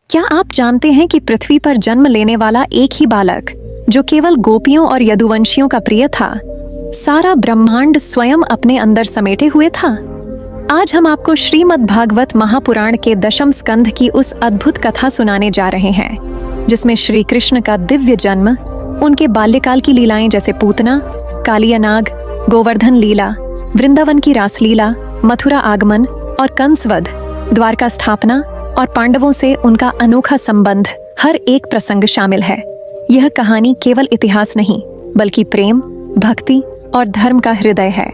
क्या आप जानते हैं कि पृथ्वी पर जन्म लेने वाला एक ही बालक, जो केवल गोपियों और यदुवंशियों का प्रिय था, सारा ब्रह्मांड स्वयं अपने अंदर समेटे हुए था? आज हम आपको श्रीमद् भागवत महापुराण के दशम स्कंध की उस अद्भुत कथा सुनाने जा रहे हैं, जिसमें श्री कृष्ण का दिव्य जन्म, उनके बाल्यकाल की लीलाएं जैसे पूतना, कालियानाग, गोवर्धन लीला, वृंदावन की रासलीला, मथुरा आगमन और कंसवध, द्वारका स्थापना और पांडवों से उनका अनोखा संबंध, हर एक प्रसंग शामिल है। यह कहानी केवल इतिहास नहीं, बल्कि प्रेम, भक्ति और धर्म का हृदय है।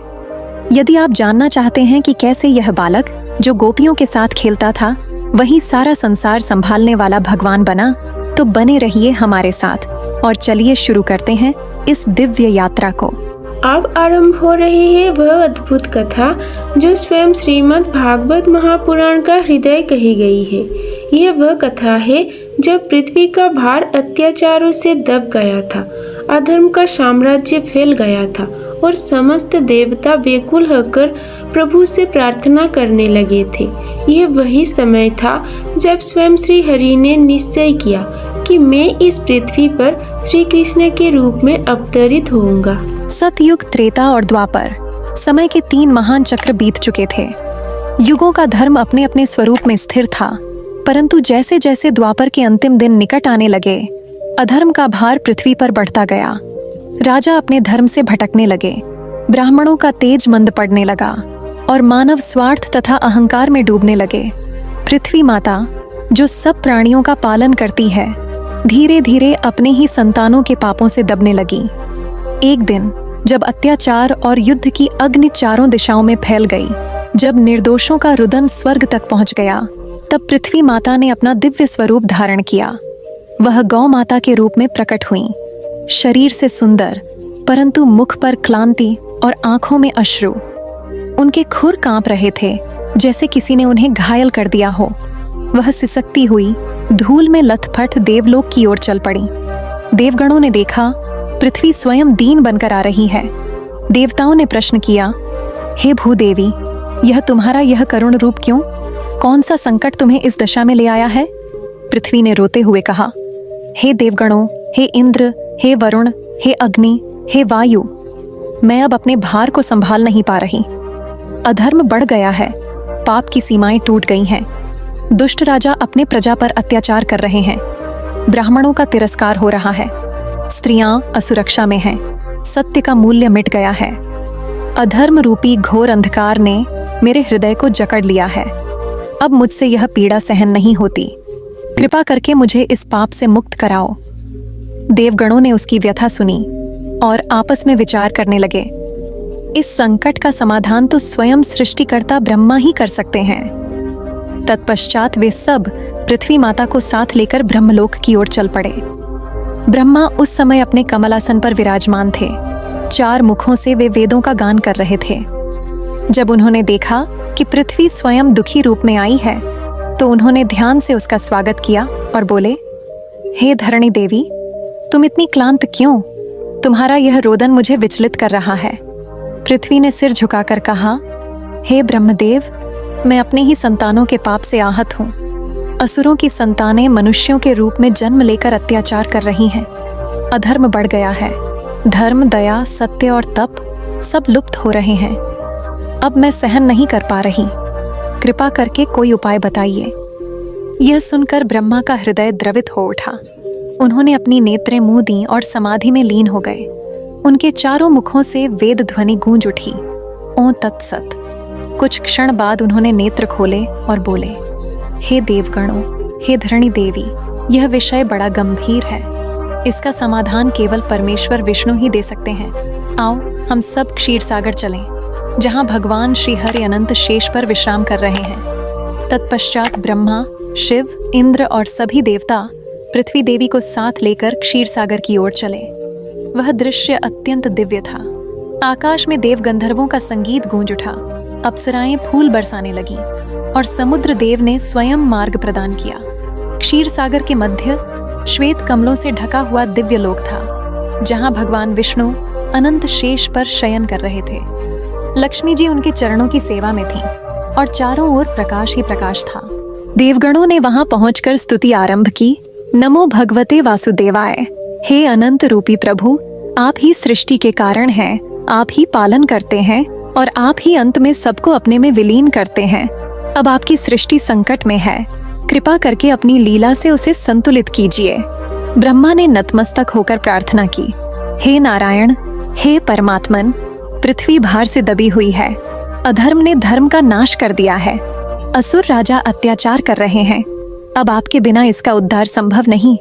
यदि आप जानना चाहते हैं कि कैसे यह बालक, जो गोपियों के साथ खेलता था, वही सारा संसार संभालने वाला भगवान बना, तो बने रहिए हमारे साथ और चलिए शुरू करते हैं इस दिव्य यात्रा को। अब आरंभ हो रही है वह अद्भुत कथा जो स्वयं श्रीमद् भागवत महापुराण का हृदय कही गई है। यह वह कथा है जब पृथ्वी का भार अत्याचारों से दब गया था, अधर्म का साम्राज्य फैल गया था और समस्त देवता व्याकुल होकर प्रभु से प्रार्थना करने लगे थे। यह वही समय था जब स्वयं श्री हरि ने निश्चय किया कि मैं इस पृथ्वी पर श्री कृष्ण के रूप में अवतरित होऊंगा। सतयुग, त्रेता और द्वापर, समय के 3 महान चक्र बीत चुके थे। युगों का धर्म अपने अपने स्वरूप में स्थिर था, परंतु जैसे जैसे द्वापर के अंतिम दिन निकट आने लगे, अधर्म का भार पृथ्वी पर बढ़ता गया। राजा अपने धर्म से भटकने लगे, ब्राह्मणों का तेज मंद पड़ने लगा और मानव स्वार्थ तथा अहंकार में डूबने लगे। पृथ्वी माता, जो सब प्राणियों का पालन करती है, धीरे धीरे अपने ही संतानों के पापों से दबने लगी। एक दिन जब अत्याचार और युद्ध की अग्नि चारों दिशाओं में फैल गई, जब निर्दोषों का रुदन स्वर्ग तक पहुंच गया, तब पृथ्वी माता ने अपना दिव्य स्वरूप धारण किया। वह गौ माता के रूप में प्रकट हुई, शरीर से सुंदर, परंतु मुख पर क्लांति और आंखों में अश्रु। उनके खुर कांप रहे थे, जैसे किसी ने उन्हें घायल कर दिया हो। वह सिसकती हुई धूल में लथपथ देवलोक की ओर चल पड़ी। देवगणों ने देखा पृथ्वी स्वयं दीन बनकर आ रही है। देवताओं ने प्रश्न किया, हे भूदेवी, यह तुम्हारा यह करुण रूप क्यों? कौन सा संकट तुम्हें इस दशा में ले आया है? पृथ्वी ने रोते हुए कहा, हे देवगणों, हे इंद्र, हे वरुण, हे अग्नि, हे वायु, मैं अब अपने भार को संभाल नहीं पा रही। अधर्म बढ़ गया है, पाप की सीमाएं टूट गई हैं। दुष्ट राजा अपने प्रजा पर अत्याचार कर रहे हैं, ब्राह्मणों का तिरस्कार हो रहा है, स्त्रियां असुरक्षा में हैं, सत्य का मूल्य मिट गया है। अधर्म रूपी घोर अंधकार ने मेरे हृदय को जकड़ लिया है। अब मुझसे यह पीड़ा सहन नहीं होती। कृपा करके मुझे इस पाप से मुक्त कराओ। देवगणों ने उसकी व्यथा सुनी और आपस में विचार करने लगे। इस संकट का समाधान तो स्वयं सृष्टिकर्ता ब्रह्मा ही कर सकते हैं। तत्पश्चात वे सब पृथ्वी माता को साथ लेकर ब्रह्मलोक की ओर चल पड़े। ब्रह्मा उस समय अपने कमलासन पर विराजमान थे। 4 मुखों से वे वेदों का गान कर रहे थे। जब उन्होंने देखा कि पृथ्वी स्वयं दुखी रूप में आई है, तो उन्होंने ध्यान से उसका स्वागत किया और बोले, हे धरणी देवी, तुम इतनी क्लांत क्यों? तुम्हारा यह रोदन मुझे विचलित कर रहा है। पृथ्वी ने सिर झुकाकर कहा, हे ब्रह्मदेव, मैं अपने ही संतानों के पाप से आहत हूँ। असुरों की संतानें मनुष्यों के रूप में जन्म लेकर अत्याचार कर रही हैं। अधर्म बढ़ गया है, धर्म, दया, सत्य और तप सब लुप्त हो रहे हैं। अब मैं सहन नहीं कर पा रही, कृपा करके कोई उपाय बताइए। यह सुनकर ब्रह्मा का हृदय द्रवित हो उठा। उन्होंने अपनी नेत्रें मूंद दी और समाधि में लीन हो गए। उनके चारों मुखों से वेद ध्वनि गूंज उठी, ओ तत्सत। कुछ क्षण बाद उन्होंने नेत्र खोले और बोले, हे देवगणों, हे धरणी देवी, यह विषय बड़ा गंभीर है। इसका समाधान केवल परमेश्वर विष्णु ही दे सकते हैं। आओ हम सब क्षीर सागर चलें, जहाँ भगवान श्री हरि अनंत शेष पर विश्राम कर रहे हैं। तत्पश्चात ब्रह्मा, शिव, इंद्र और सभी देवता पृथ्वी देवी को साथ लेकर क्षीर सागर की ओर चले। वह दृश्य अत्यंत दिव्य था। आकाश में देव गंधर्वों का संगीत गूंज उठा, अप्सराएं फूल बरसाने लगी और समुद्र देव ने स्वयं मार्ग प्रदान किया। क्षीर सागर के मध्य श्वेत कमलों से ढका हुआ दिव्य लोक था, जहां भगवान विष्णु अनंत शेष पर शयन कर रहे थे। लक्ष्मी जी उनके चरणों की सेवा में थीं और चारों ओर प्रकाश ही प्रकाश था। देवगणों ने वहां पहुंचकर स्तुति आरंभ की। नमो भगवते वासुदेवाय। हे अनंत रूपी प्रभु, आप ही सृष्टि के कारण हैं, आप ही पालन करते हैं और आप ही अंत में सबको अपने में विलीन करते हैं। अब आपकी सृष्टि संकट में है, कृपा करके अपनी लीला से उसे संतुलित कीजिए। ब्रह्मा ने नतमस्तक होकर प्रार्थना की। हे नारायण, हे परमात्मन, पृथ्वी भार से दबी हुई है। अधर्म ने धर्म का नाश कर दिया है। असुर राजा अत्याचार कर रहे हैं। अब आपके बिना इसका उद्धार संभव नहीं।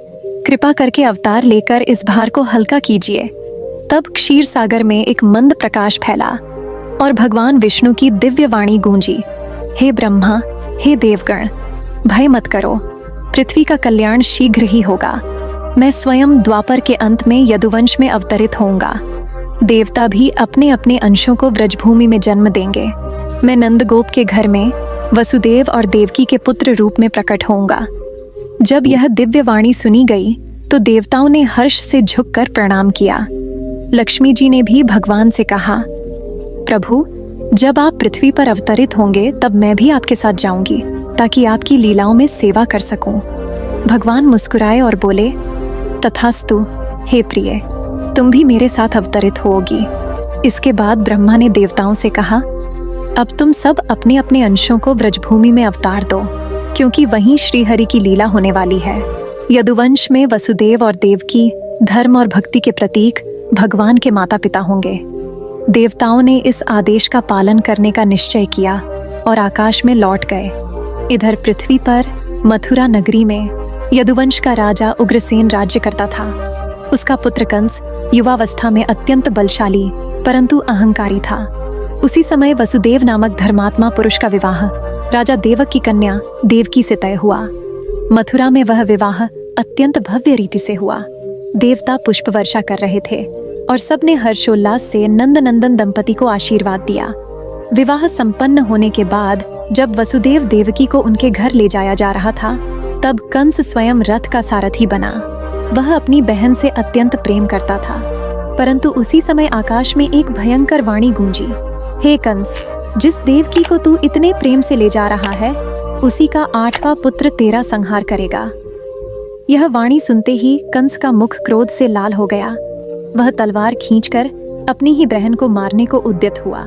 कृपा करके अवतार लेकर इस भार को हल्का कीजिए। तब क्षीर सागर में एक मंद प्रकाश फैला और भगवान विष्णु की दिव्य वाणी गूंजी। हे ब्रह्मा, हे देवगण, भय मत करो, पृथ्वी का कल्याण शीघ्र ही होगा। मैं स्वयं द्वापर के अंत में यदुवंश में अवतरित होऊंगा। देवता भी अपने अपने अंशों को व्रजभूमि में जन्म देंगे। मैं नंदगोप के घर में वसुदेव और देवकी के पुत्र रूप में प्रकट होऊंगा। जब यह दिव्य वाणी सुनी गई तो देवताओं ने हर्ष से झुककर प्रणाम किया। लक्ष्मी जी ने भी भगवान से कहा, प्रभु, जब आप पृथ्वी पर अवतरित होंगे तब मैं भी आपके साथ जाऊंगी ताकि आपकी लीलाओं में सेवा कर सकूं। भगवान मुस्कुराए और बोले, तथास्तु हे प्रिय, तुम भी मेरे साथ अवतरित होगी। इसके बाद ब्रह्मा ने देवताओं से कहा, अब तुम सब अपने अपने अंशों को व्रजभूमि में अवतार दो, क्योंकि वहीं श्रीहरि की लीला होने वाली है। यदुवंश में वसुदेव और देवकी धर्म और भक्ति के प्रतीक भगवान के माता पिता होंगे। देवताओं ने इस आदेश का पालन करने का निश्चय किया और आकाश में लौट गए। इधर पृथ्वी पर मथुरा नगरी में यदुवंश का राजा उग्रसेन राज्य करता था। उसका पुत्र कंस युवावस्था में अत्यंत बलशाली परंतु अहंकारी था। उसी समय वसुदेव नामक धर्मात्मा पुरुष का विवाह राजा देवक की कन्या देवकी से तय हुआ। मथुरा में वह विवाह अत्यंत भव्य रीति से हुआ। देवता पुष्प वर्षा कर रहे थे और सबने हर्षोल्लास से नंदनंदन दंपति को आशीर्वाद दिया। विवाह संपन्न होने के बाद जब वसुदेव देवकी को उनके घर ले जाया जा रहा था, तब कंस स्वयं रथ का सारथी बना। वह अपनी बहन से अत्यंत प्रेम करता था, परंतु उसी समय आकाश में एक भयंकर वाणी गूंजी, हे कंस, जिस देवकी को तू इतने प्रेम से ले जा रहा है, उसी का 8वां पुत्र तेरा संहार करेगा। यह वाणी सुनते ही कंस का मुख क्रोध से लाल हो गया। वह तलवार खींचकर अपनी ही बहन को मारने को उद्यत हुआ।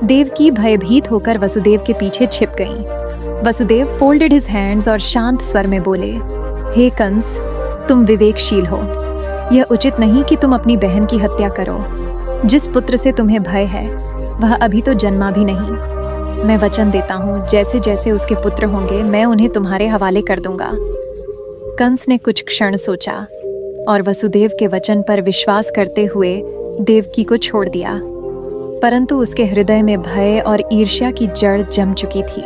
देवकी भयभीत होकर वसुदेव के पीछे छिप गईं। वसुदेव फोल्डेड हिज हैंड्स और शांत स्वर में बोले, हे कंस, तुम विवेकशील हो। यह उचित नहीं कि तुम अपनी बहन की हत्या करो। जिस पुत्र से तुम्हें भय है वह अभी तो जन्मा भी नहीं। मैं वचन देता हूँ, जैसे जैसे उसके पुत्र होंगे मैं उन्हें तुम्हारे हवाले कर दूंगा। कंस ने कुछ क्षण सोचा और वसुदेव के वचन पर विश्वास करते हुए देवकी को छोड़ दिया, परंतु उसके हृदय में भय और ईर्ष्या की जड़ जम चुकी थी।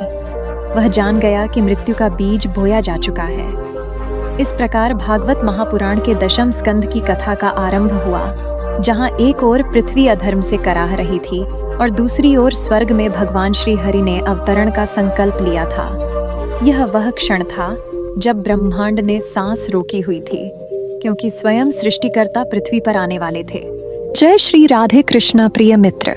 वह जान गया कि मृत्यु का बीज बोया जा चुका है। इस प्रकार भागवत महापुराण के 10वें स्कंद की कथा का आरंभ हुआ, जहां एक ओर पृथ्वी अधर्म से कराह रही थी और दूसरी ओर स्वर्ग में भगवान श्री हरि ने अवतरण का संकल्प लिया था। यह वह क्षण था जब ब्रह्मांड ने सांस रोकी हुई थी, क्योंकि स्वयं सृष्टिकर्ता पृथ्वी पर आने वाले थे। जय श्री राधे कृष्णा। प्रिय मित्र,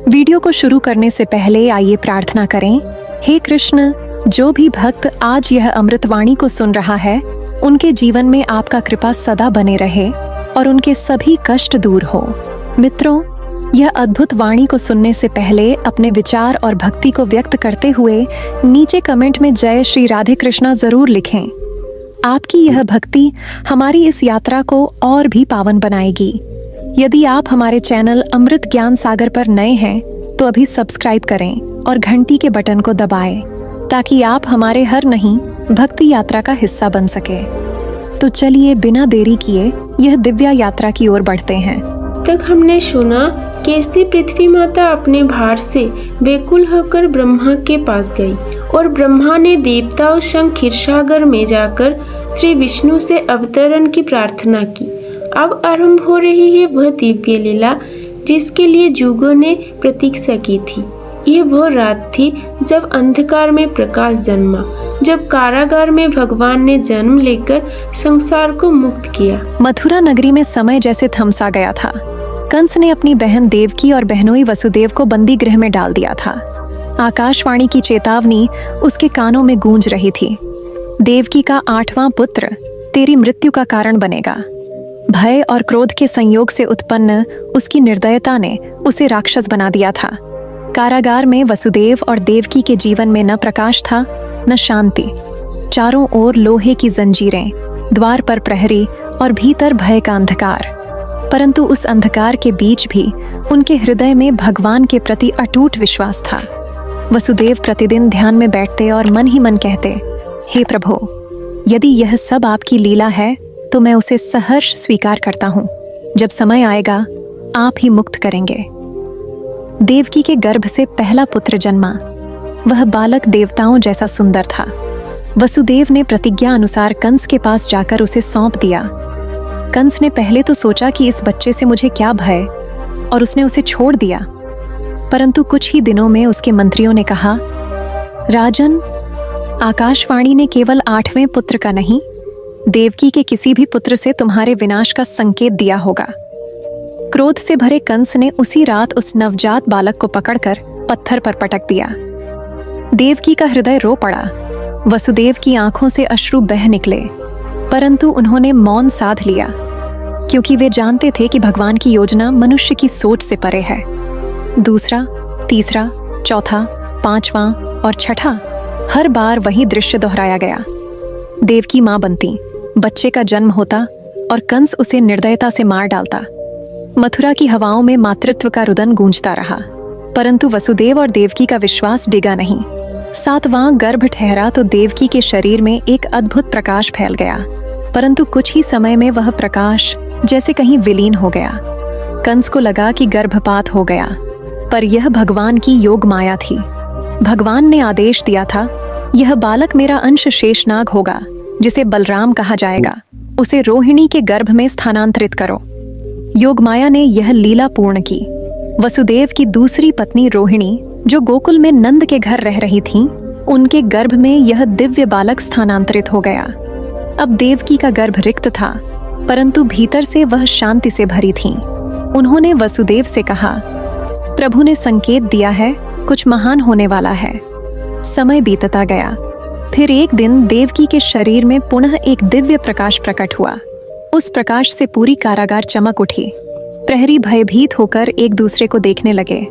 वीडियो को शुरू करने से पहले आइए प्रार्थना करें। हे कृष्ण, जो भी भक्त आज यह अमृतवाणी को सुन रहा है, उनके जीवन में आपका कृपा सदा बने रहे और उनके सभी कष्ट दूर हो। मित्रों, यह अद्भुत वाणी को सुनने से पहले अपने विचार और भक्ति को व्यक्त करते हुए नीचे कमेंट में जय श्री राधे कृष्णा जरूर लिखें। आपकी यह भक्ति हमारी इस यात्रा को और भी पावन बनाएगी। यदि आप हमारे चैनल अमृत ज्ञान सागर पर नए हैं तो अभी सब्सक्राइब करें और घंटी के बटन को दबाएं, ताकि आप हमारे हर नई भक्ति यात्रा का हिस्सा बन सके। तो चलिए बिना देरी किए यह दिव्य यात्रा की ओर बढ़ते हैं। तक हमने सुना कैसे पृथ्वी माता अपने भार से व्याकुल होकर ब्रह्मा के पास गई और ब्रह्मा ने देवताओं संग क्षीरसागर में जाकर श्री विष्णु से अवतरण की प्रार्थना की। अब आरंभ हो रही है वह दिव्य लीला जिसके लिए युगों ने प्रतीक्षा की थी। यह वह रात थी जब अंधकार में प्रकाश जन्मा, जब कारागार में भगवान ने जन्म लेकर संसार को मुक्त किया। मथुरा नगरी में समय जैसे थमसा गया था। कंस ने अपनी बहन देवकी और बहनोई वसुदेव को बंदी गृह में डाल दिया था। आकाशवाणी की चेतावनी उसके कानों में गूंज रही थी, देवकी का 8वां पुत्र तेरी मृत्यु का कारण बनेगा। भय और क्रोध के संयोग से उत्पन्न उसकी निर्दयता ने उसे राक्षस बना दिया था। कारागार में वसुदेव और देवकी के जीवन में न प्रकाश था न शांति। चारों ओर लोहे की जंजीरें, द्वार पर प्रहरी और भीतर भय का अंधकार। परंतु उस अंधकार के बीच भी उनके हृदय में भगवान के प्रति अटूट विश्वास था। वसुदेव प्रतिदिन ध्यान में बैठते और मन ही मन कहते, हे प्रभु, यदि यह सब आपकी लीला है तो मैं उसे सहर्ष स्वीकार करता हूँ। जब समय आएगा आप ही मुक्त करेंगे। देवकी के गर्भ से पहला पुत्र जन्मा। वह बालक देवताओं जैसा सुंदर था। वसुदेव ने प्रतिज्ञा अनुसार कंस के पास जाकर उसे सौंप दिया। कंस ने पहले तो सोचा कि इस बच्चे से मुझे क्या भय, और उसने उसे छोड़ दिया। परंतु कुछ ही दिनों में उसके मंत्रियों ने कहा, राजन, आकाशवाणी ने केवल 8वें पुत्र का नहीं, देवकी के किसी भी पुत्र से तुम्हारे विनाश का संकेत दिया होगा। क्रोध से भरे कंस ने उसी रात उस नवजात बालक को पकड़कर पत्थर पर पटक दिया। देवकी का हृदय रो पड़ा। वसुदेव की आंखों से अश्रु बह निकले, परंतु उन्होंने मौन साध लिया, क्योंकि वे जानते थे कि भगवान की योजना मनुष्य की सोच से परे है। दूसरा, तीसरा, चौथा, 5वां और 6ठा, हर बार वही दृश्य दोहराया गया। देवकी मां बनती, बच्चे का जन्म होता और कंस उसे निर्दयता से मार डालता। मथुरा की हवाओं में मातृत्व का रुदन गूंजता रहा, परंतु वसुदेव और देवकी का विश्वास डिगा नहीं। 7वां गर्भ ठहरा तो देवकी के शरीर में एक अद्भुत प्रकाश फैल गया, परंतु कुछ ही समय में वह प्रकाश जैसे कहीं विलीन हो गया। कंस को लगा कि गर्भपात हो गया, पर यह भगवान की योग माया थी। भगवान ने आदेश दिया था, यह बालक मेरा अंश शेषनाग होगा, जिसे बलराम कहा जाएगा। उसे रोहिणी के गर्भ में स्थानांतरित करो। योगमाया ने यह लीला पूर्ण की। वसुदेव की दूसरी पत्नी रोहिणी, जो गोकुल में नंद के घर रह रही थीं, उनके गर्भ में यह दिव्य बालक स्थानांतरित हो गया। अब देवकी का गर्भ रिक्त था, परंतु भीतर से वह शांति से भरी थीं। उन्होंने वसुदेव से कहा, प्रभु ने संकेत दिया है, कुछ महान होने वाला है। समय बीतता गया। फिर एक दिन देवकी के शरीर में पुनः एक दिव्य प्रकाश प्रकट हुआ। उस प्रकाश से पूरी कारागार चमक उठी। प्रहरी भयभीत होकर एक दूसरे को देखने लगे।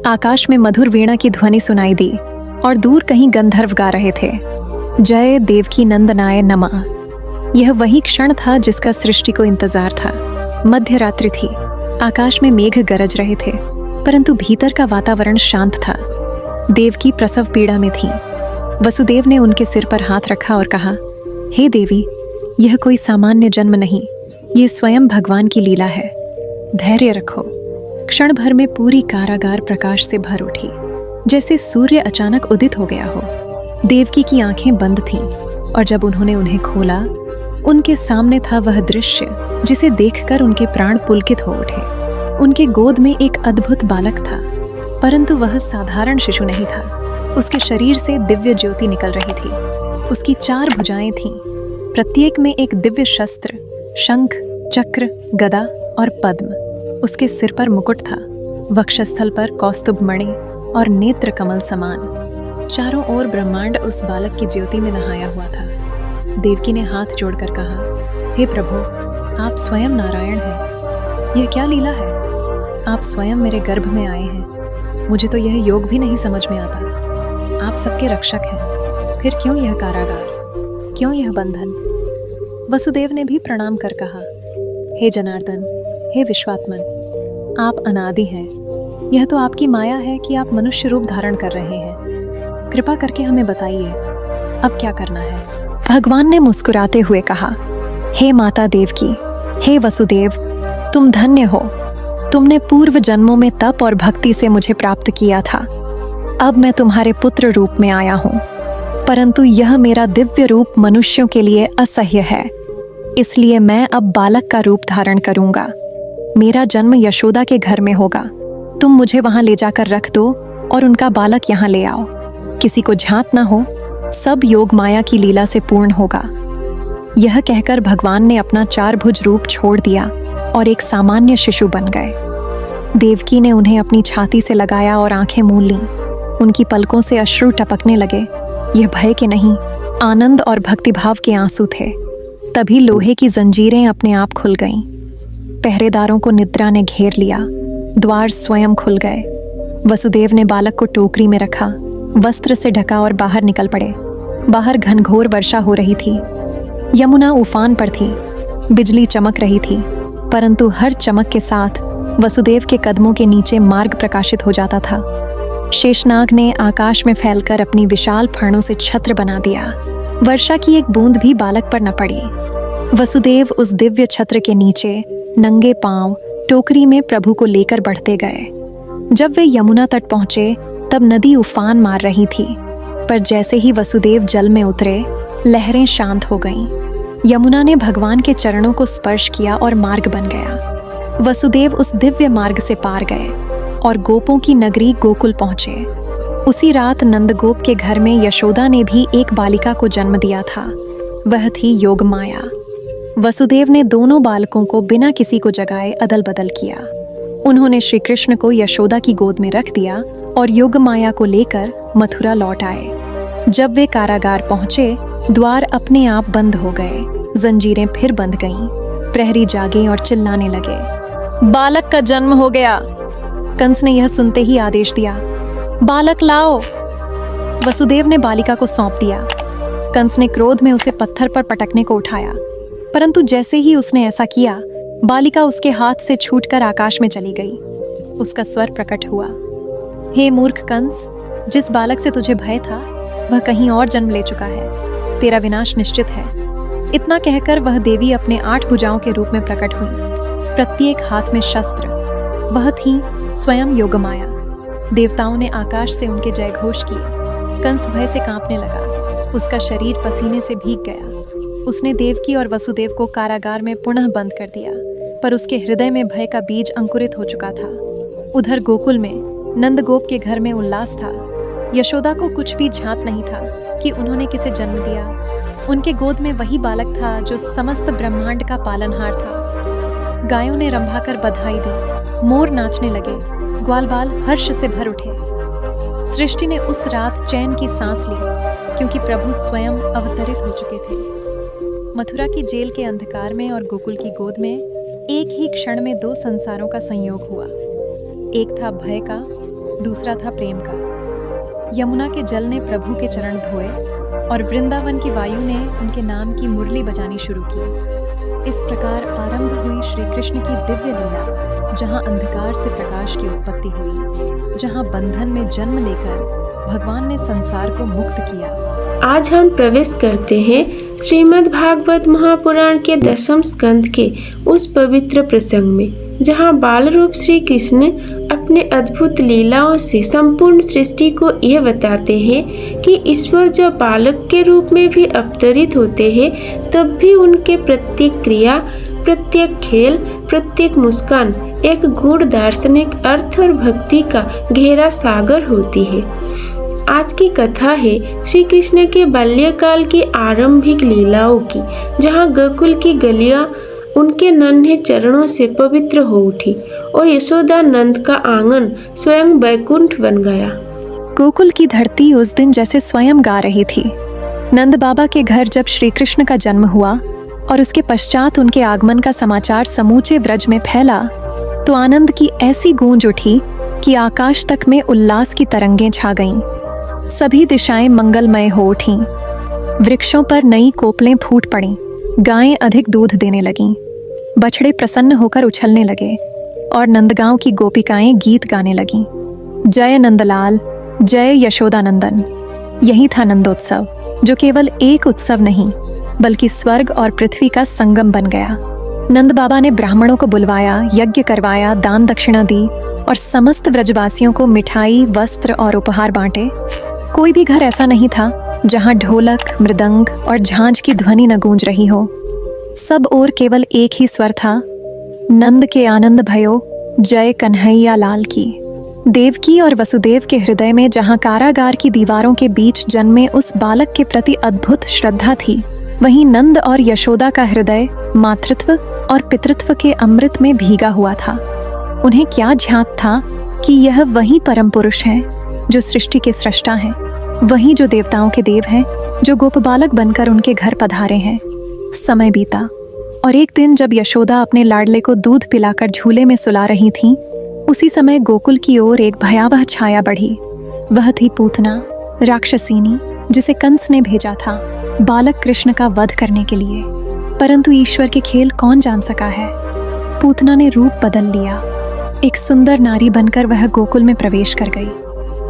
आकाश में मधुर वीणा की ध्वनि सुनाई दी और दूर कहीं गंधर्व गा रहे थे, जय देवकी नंदनाय नमः। यह वही क्षण था जिसका सृष्टि को इंतजार था। मध्य रात्रि थी। आकाश में मेघ गरज रहे थे, परंतु भीतर का वातावरण शांत था। देवकी प्रसव पीड़ा में थी। वसुदेव ने उनके सिर पर हाथ रखा और कहा, हे देवी, यह कोई सामान्य जन्म नहीं, ये स्वयं भगवान की लीला है। धैर्य रखो। क्षण भर में पूरी कारागार प्रकाश से भर उठी, जैसे सूर्य अचानक उदित हो गया हो। देवकी की आंखें बंद थीं, और जब उन्होंने उन्हें खोला, उनके सामने था वह दृश्य जिसे देखकर उनके प्राण पुलकित हो उठे। उनके गोद में एक अद्भुत बालक था, परंतु वह साधारण शिशु नहीं था। उसके शरीर से दिव्य ज्योति निकल रही थी। उसकी 4 भुजाएं थीं, प्रत्येक में एक दिव्य शस्त्र, शंख, चक्र, गदा और पद्म। उसके सिर पर मुकुट था, वक्षस्थल पर कौस्तुभ मणि और नेत्र कमल समान। चारों ओर ब्रह्मांड उस बालक की ज्योति में नहाया हुआ था। देवकी ने हाथ जोड़कर कहा, हे प्रभु, आप स्वयं नारायण हैं। यह क्या लीला है? आप स्वयं मेरे गर्भ में आए हैं। मुझे तो यह योग भी नहीं समझ में आता। आप सबके रक्षक हैं, फिर क्यों यह कारागार, क्यों यह बंधन? वसुदेव ने भी प्रणाम कर कहा, हे जनार्दन, हे विश्वात्मन, आप अनादि हैं। यह तो आपकी माया है कि आप मनुष्य रूप धारण कर रहे हैं। कृपा करके हमें बताइए, अब क्या करना है? भगवान ने मुस्कुराते हुए कहा, हे माता देवकी, हे वसुदेव, तुम धन्य हो। तुमने पूर्व जन्मों में तप और भक्ति से मुझे प्राप्त किया था। अब मैं तुम्हारे पुत्र रूप में आया हूँ, परंतु यह मेरा दिव्य रूप मनुष्यों के लिए असह्य है, इसलिए मैं अब बालक का रूप धारण करूंगा। मेरा जन्म यशोदा के घर में होगा। तुम मुझे वहां ले जाकर रख दो और उनका बालक यहाँ ले आओ। किसी को झांत ना हो, सब योग माया की लीला से पूर्ण होगा। यह कहकर भगवान ने अपना 4 भुज रूप छोड़ दिया और एक सामान्य शिशु बन गए। देवकी ने उन्हें अपनी छाती से लगाया और आंखें मूंद लीं। उनकी पलकों से अश्रु टपकने लगे। यह भय के नहीं, आनंद और भक्तिभाव के आंसू थे। तभी लोहे की जंजीरें अपने आप खुल गईं। पहरेदारों को निद्रा ने घेर लिया। द्वार स्वयं खुल गए। वसुदेव ने बालक को टोकरी में रखा, वस्त्र से ढका और बाहर निकल पड़े। बाहर घनघोर वर्षा हो रही थी। यमुना उफान पर थी। बिजली चमक रही थी, परंतु हर चमक के साथ वसुदेव के कदमों के नीचे मार्ग प्रकाशित हो जाता था। शेषनाग ने आकाश में फैलकर अपनी विशाल फणों से छत्र बना दिया। वर्षा की एक बूंद भी बालक पर न पड़ी। वसुदेव उस दिव्य छत्र के नीचे नंगे पांव टोकरी में प्रभु को लेकर बढ़ते गए। जब वे यमुना तट पहुंचे तब नदी उफान मार रही थी, पर जैसे ही वसुदेव जल में उतरे लहरें शांत हो गईं। यमुना ने भगवान के चरणों को स्पर्श किया और मार्ग बन गया। वसुदेव उस दिव्य मार्ग से पार गए और गोपों की नगरी गोकुल पहुंचे। उसी रात नंदगोप के घर में यशोदा ने भी एक बालिका को जन्म दिया था। वह थी योगमाया। वसुदेव ने दोनों बालकों को बिना किसी को जगाए अदल बदल किया। उन्होंने श्री कृष्ण को यशोदा की गोद में रख दिया और योगमाया को लेकर मथुरा लौट आए। जब वे कारागार पहुंचे, द्वार अपने आप बंद हो गए। जंजीरें फिर बंध गईं। प्रहरी जागे और चिल्लाने लगे, बालक का जन्म हो गया। कंस ने यह सुनते ही आदेश दिया, बालक लाओ। वसुदेव ने बालिका को सौंप दिया। कंस ने क्रोध में उसे पत्थर पर पटकने को उठाया, परंतु जैसे ही उसने ऐसा किया, बालिका उसके हाथ से छूटकर आकाश में चली गई। उसका स्वर प्रकट हुआ, हे मूर्ख कंस, जिस बालक से तुझे भय था वह कहीं और जन्म ले चुका है। तेरा विनाश निश्चित है। इतना कहकर वह देवी अपने 8 भुजाओं के रूप में प्रकट हुई, प्रत्येक हाथ में शस्त्र। वह थी स्वयं योगमाया। देवताओं ने आकाश से उनके जयघोष किए। कंस भय से कांपने लगा। उसका शरीर पसीने से भीग गया। उसने देवकी और वसुदेव को कारागार में पुनः बंद कर दिया, पर उसके हृदय में भय का बीज अंकुरित हो चुका था। उधर गोकुल में नंदगोप के घर में उल्लास था। यशोदा को कुछ भी झांत नहीं था कि उन्होंने किसे जन्म दिया। उनके गोद में वही बालक था जो समस्त ब्रह्मांड का पालनहार था। गायों ने रंभाकर बधाई दी, मोर नाचने लगे, ग्वालबाल हर्ष से भर उठे। सृष्टि ने उस रात चैन की सांस ली, क्योंकि प्रभु स्वयं अवतरित हो चुके थे। मथुरा की जेल के अंधकार में और गोकुल की गोद में एक ही क्षण में 2 संसारों का संयोग हुआ। एक था भय का, दूसरा था प्रेम का। यमुना के जल ने प्रभु के चरण धोए और वृंदावन की वायु ने उनके नाम की मुरली बजानी शुरू की। इस प्रकार आरंभ हुई श्री कृष्ण की दिव्य लीला, जहां अंधकार से प्रकाश की उत्पत्ति हुई, जहां बंधन में जन्म लेकर भगवान ने संसार को मुक्त किया। आज हम प्रवेश करते हैं श्रीमद् भागवत महापुराण के 10वें स्कंद के उस पवित्र प्रसंग में, जहाँ बाल रूप श्री कृष्ण अपने अद्भुत लीलाओं से संपूर्ण सृष्टि को यह बताते हैं कि ईश्वर जब बालक के रूप में भी अवतरित होते हैं, तब भी उनके प्रत्येक क्रिया, प्रत्येक खेल, प्रत्येक मुस्कान एक गूढ़ दार्शनिक अर्थ और भक्ति का गहरा सागर होती है। आज की कथा है श्री कृष्ण के बाल्यकाल की आरंभिक लीलाओं की, जहाँ गोकुल की गलियां उनके नन्हे चरणों से पवित्र हो उठी और यशोदा नंद का आंगन स्वयं बैकुंठ बन गया। गोकुल की धरती उस दिन जैसे स्वयं गा रही थी। नंद बाबा के घर जब श्री कृष्ण का जन्म हुआ और उसके पश्चात उनके आगमन का समाचार समूचे व्रज में फैला, तो आनंद की ऐसी गूंज उठी कि आकाश तक में उल्लास की तरंगें छा गईं। सभी दिशाएं मंगलमय हो उठीं। वृक्षों पर नई कोपलें फूट पड़ीं। गायें अधिक दूध देने लगीं। बछड़े प्रसन्न होकर उछलने लगे और नंदगांव की गोपिकाएं गीत गाने लगीं। जय नंदलाल, जय यशोदानंदन। यही था नंदोत्सव, जो केवल एक उत्सव नहीं बल्कि स्वर्ग और पृथ्वी का संगम बन गया। नंद बाबा ने ब्राह्मणों को बुलवाया, यज्ञ करवाया, दान दक्षिणा दी और समस्त व्रजवासियों को मिठाई, वस्त्र और उपहार बांटे। कोई भी घर ऐसा नहीं था जहां ढोलक, मृदंग और झांझ की ध्वनि न गूंज रही हो। सब ओर केवल एक ही स्वर था, नंद के आनंद भयो, जय कन्हैया लाल की। देवकी और वसुदेव के हृदय में जहां कारागार की दीवारों के बीच जन्मे उस बालक के प्रति अद्भुत श्रद्धा थी, वहीं नंद और यशोदा का हृदय मातृत्व और पितृत्व के अमृत में भीगा हुआ था। उन्हें क्या ध्यात था कि यह वही परम पुरुष है जो सृष्टि के सृष्टा हैं। वही जो देवताओं के देव हैं, जो गोप बालक बनकर उनके घर पधारे हैं। समय बीता और एक दिन जब यशोदा अपने लाडले को दूध पिलाकर झूले में सुला रही थीं, उसी समय गोकुल की ओर एक भयावह छाया बढ़ी। वह थी पूतना, राक्षसीनी, जिसे कंस ने भेजा था बालक कृष्ण का वध करने के लिए। परंतु ईश्वर के खेल कौन जान सका है। पूतना ने रूप बदल लिया। एक सुंदर नारी बनकर वह गोकुल में प्रवेश कर गई।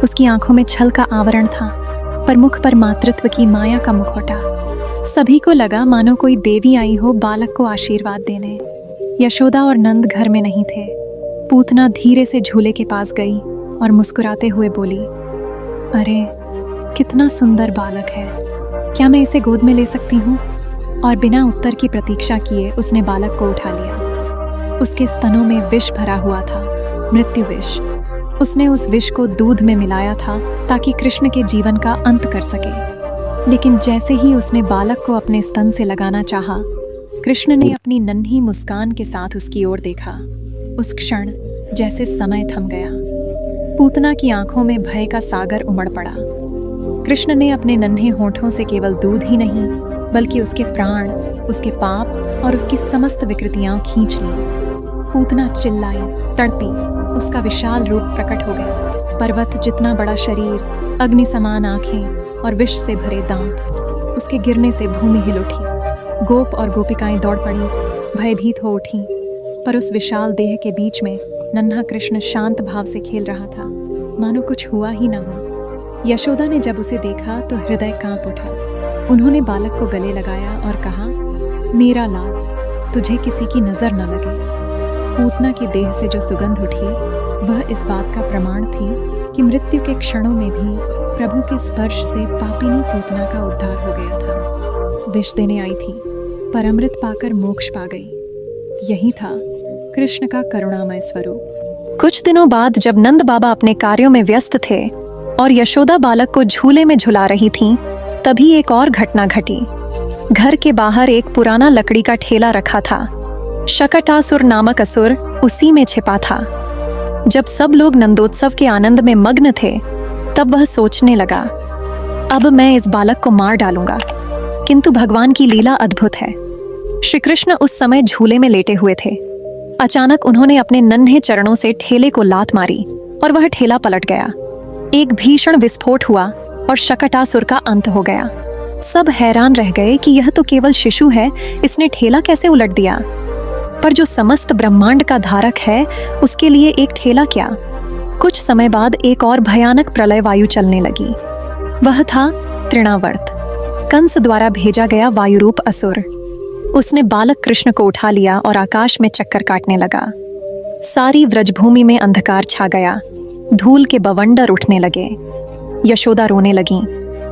उसकी आंखों में छल का आवरण था, पर मुख पर मातृत्व की माया का मुखौटा। सभी को लगा मानो कोई देवी आई हो बालक को आशीर्वाद देने। यशोदा और नंद घर में नहीं थे। पूतना धीरे से झूले के पास गई और मुस्कुराते हुए बोली, अरे कितना सुंदर बालक है, क्या मैं इसे गोद में ले सकती हूँ? और बिना उत्तर की प्रतीक्षा किए उसने बालक को उठा लिया। उसके स्तनों में विष भरा हुआ था, मृत्यु विष। उसने उस विष को दूध में मिलाया था ताकि कृष्ण के जीवन का अंत कर सके। लेकिन जैसे ही उसने बालक को अपने स्तन से लगाना चाहा, कृष्ण ने अपनी नन्ही मुस्कान के साथ उसकी ओर देखा। उस क्षण जैसे समय थम गया। पूतना की आंखों में भय का सागर उमड़ पड़ा। कृष्ण ने अपने नन्हे होठों से केवल दूध ही नहीं, बल्कि उसके प्राण, उसके पाप और उसकी समस्त विकृतियां खींच ली। पूतना चिल्लाई, तड़पी, उसका विशाल रूप प्रकट हो गया। पर्वत जितना बड़ा शरीर, अग्नि समान आंखें और विष से भरे दांत। उसके गिरने से भूमि हिल उठी। गोप और गोपिकाएं दौड़ पड़ी, भयभीत हो उठी। पर उस विशाल देह के बीच में नन्हा कृष्ण शांत भाव से खेल रहा था, मानो कुछ हुआ ही न हो। यशोदा ने जब उसे देखा तो हृदय कांप उठा। उन्होंने बालक को गले लगाया और कहा, मेरा लाल, तुझे किसी की नजर न लगे। पूतना की देह से जो सुगंध उठी, वह इस बात का प्रमाण थी कि मृत्यु के क्षणों में भी प्रभु के स्पर्श से पापिनी पूतना का उद्धार हो गया था। विष देने आई थी, पर अमृत पाकर मोक्ष पा गई। यही था कृष्ण का करुणामय स्वरूप। कुछ दिनों बाद जब नंद बाबा अपने कार्यों में व्यस्त थे और यशोदा बालक को झूले में झुला रही थीं, तभी एक और घटना घटी। घर के बाहर एक पुराना लकड़ी का ठेला रखा था। शकटासुर नामक असुर उसी में छिपा था। जब सब लोग नंदोत्सव के आनंद में मग्न थे, तब वह सोचने लगा, अब मैं इस बालक को मार डालूंगा। किंतु भगवान की लीला अद्भुत है। श्री कृष्ण उस समय झूले में लेटे हुए थे। अचानक उन्होंने अपने नन्हे चरणों से ठेले को लात मारी और वह ठेला पलट गया। एक भीषण विस्फोट हुआ और शकटासुर का अंत हो गया। सब हैरान रह गए कि यह तो केवल शिशु है, इसने ठेला कैसे उलट दिया? पर जो समस्त ब्रह्मांड का धारक है, उसके लिए एक ठेला क्या? कुछ समय बाद एक और भयानक प्रलय वायु चलने लगी। वह था तृणावर्त, कंस द्वारा भेजा गया वायुरूप असुर। उसने बालक कृष्ण को उठा लिया और आकाश में चक्कर काटने लगा। सारी व्रजभूमि में अंधकार छा गया। धूल के बवंडर उठने लगे। यशोदा रोने लगीं,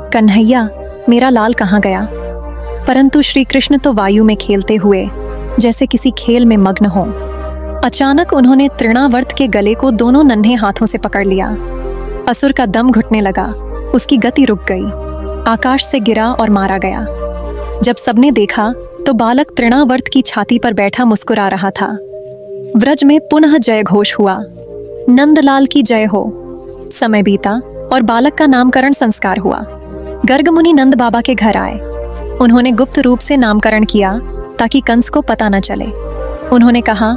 कन्हैया, मेरा लाल कहाँ गया? परंतु श्री कृष्ण तो वायु में खेलते हुए जैसे किसी खेल में मग्न हो। अचानक उन्होंने तृणावर्त के गले को दोनों नन्हे हाथों से पकड़ लिया। असुर का दम घुटने लगा, उसकी गति रुक गई, आकाश से गिरा और मारा गया। जब सबने देखा तो बालक तृणावर्त की छाती पर बैठा मुस्कुरा रहा था। व्रज में पुनः जय घोष हुआ, नंदलाल की जय हो। समय बीता और बालक का नामकरण संस्कार हुआ। गर्ग मुनि नंद बाबा के घर आए। उन्होंने गुप्त रूप से नामकरण किया ताकि कंस को पता न चले। उन्होंने कहा,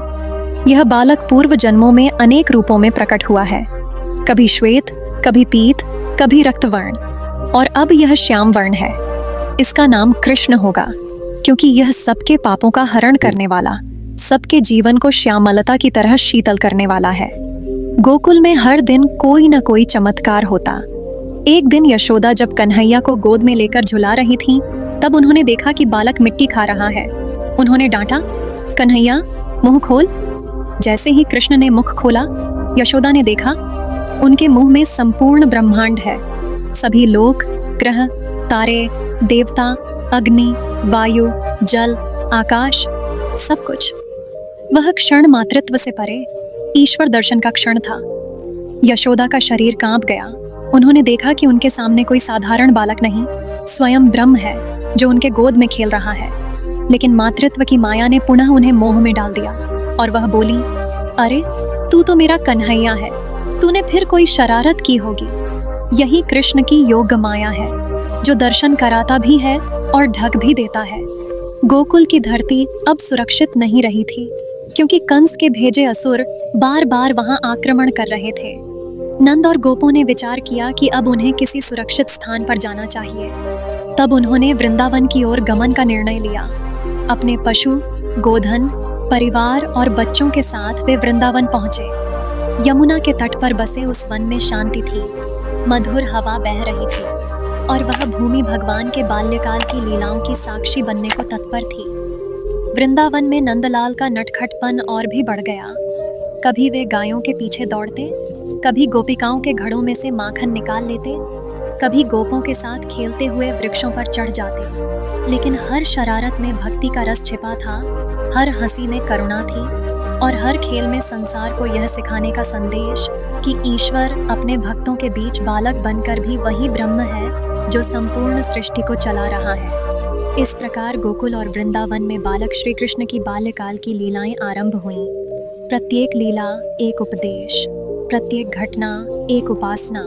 यह बालक पूर्व जन्मों में अनेक रूपों में प्रकट हुआ है, कभी श्वेत, कभी पीत, कभी रक्तवर्ण, और अब यह श्याम वर्ण है। इसका नाम कृष्ण होगा, क्योंकि यह सबके पापों का हरण करने वाला, सबके जीवन को श्यामलता की तरह शीतल करने वाला है। गोकुल में हर दिन कोई न कोई चमत्कार होता। एक दिन यशोदा जब कन्हैया को गोद में लेकर झुला रही थीं, तब उन्होंने देखा कि बालक मिट्टी खा रहा है। उन्होंने डांटा, कन्हैया, मुंह खोल। जैसे ही कृष्ण ने मुख खोला, यशोदा ने देखा उनके मुंह में संपूर्ण ब्रह्मांड है। सभी लोक, ग्रह, तारे, देवता, अग्नि, वायु, जल, आकाश, सब कुछ। वह क्षण मातृत्व से परे ईश्वर दर्शन का क्षण था। यशोदा का शरीर कांप गया। उन्होंने देखा कि उनके सामने कोई साधारण बालक नहीं, स्वयं ब्रह्म है जो उनके गोद में खेल रहा है। लेकिन मातृत्व की माया ने पुनः उन्हें मोह में डाल दिया और वह बोली, अरे तू तो मेरा कन्हैया है, तूने फिर कोई शरारत की होगी। यही कृष्ण की योग माया है, जो दर्शन कराता भी है और ढक भी देता है। गोकुल की धरती अब सुरक्षित नहीं रही थी, क्योंकि कंस के भेजे असुर बार बार वहां आक्रमण कर रहे थे। नंद और गोपों ने विचार किया कि अब उन्हें किसी सुरक्षित स्थान पर जाना चाहिए। तब उन्होंने वृंदावन की ओर गमन का निर्णय लिया। अपने पशु, गोधन, परिवार और बच्चों के साथ वे वृंदावन पहुंचे। यमुना के तट पर बसे उस वन में शांति थी, मधुर हवा बह रही थी और वह भूमि भगवान के बाल्यकाल की लीलाओं की साक्षी बनने को तत्पर थी। वृंदावन में नंदलाल का नटखटपन और भी बढ़ गया। कभी वे गायों के पीछे दौड़ते, कभी गोपिकाओं के घड़ों में से माखन निकाल लेते, कभी गोपों के साथ खेलते हुए वृक्षों पर चढ़ जाते। लेकिन हर शरारत में भक्ति का रस छिपा था, हर हंसी में करुणा थी और हर खेल में संसार को यह सिखाने का संदेश कि ईश्वर अपने भक्तों के बीच बालक बनकर भी वही ब्रह्म है जो संपूर्ण सृष्टि को चला रहा है। इस प्रकार गोकुल और वृंदावन में बालक श्री कृष्ण की बाल्यकाल की लीलाएं आरंभ हुईं। प्रत्येक लीला एक उपदेश, प्रत्येक घटना एक उपासना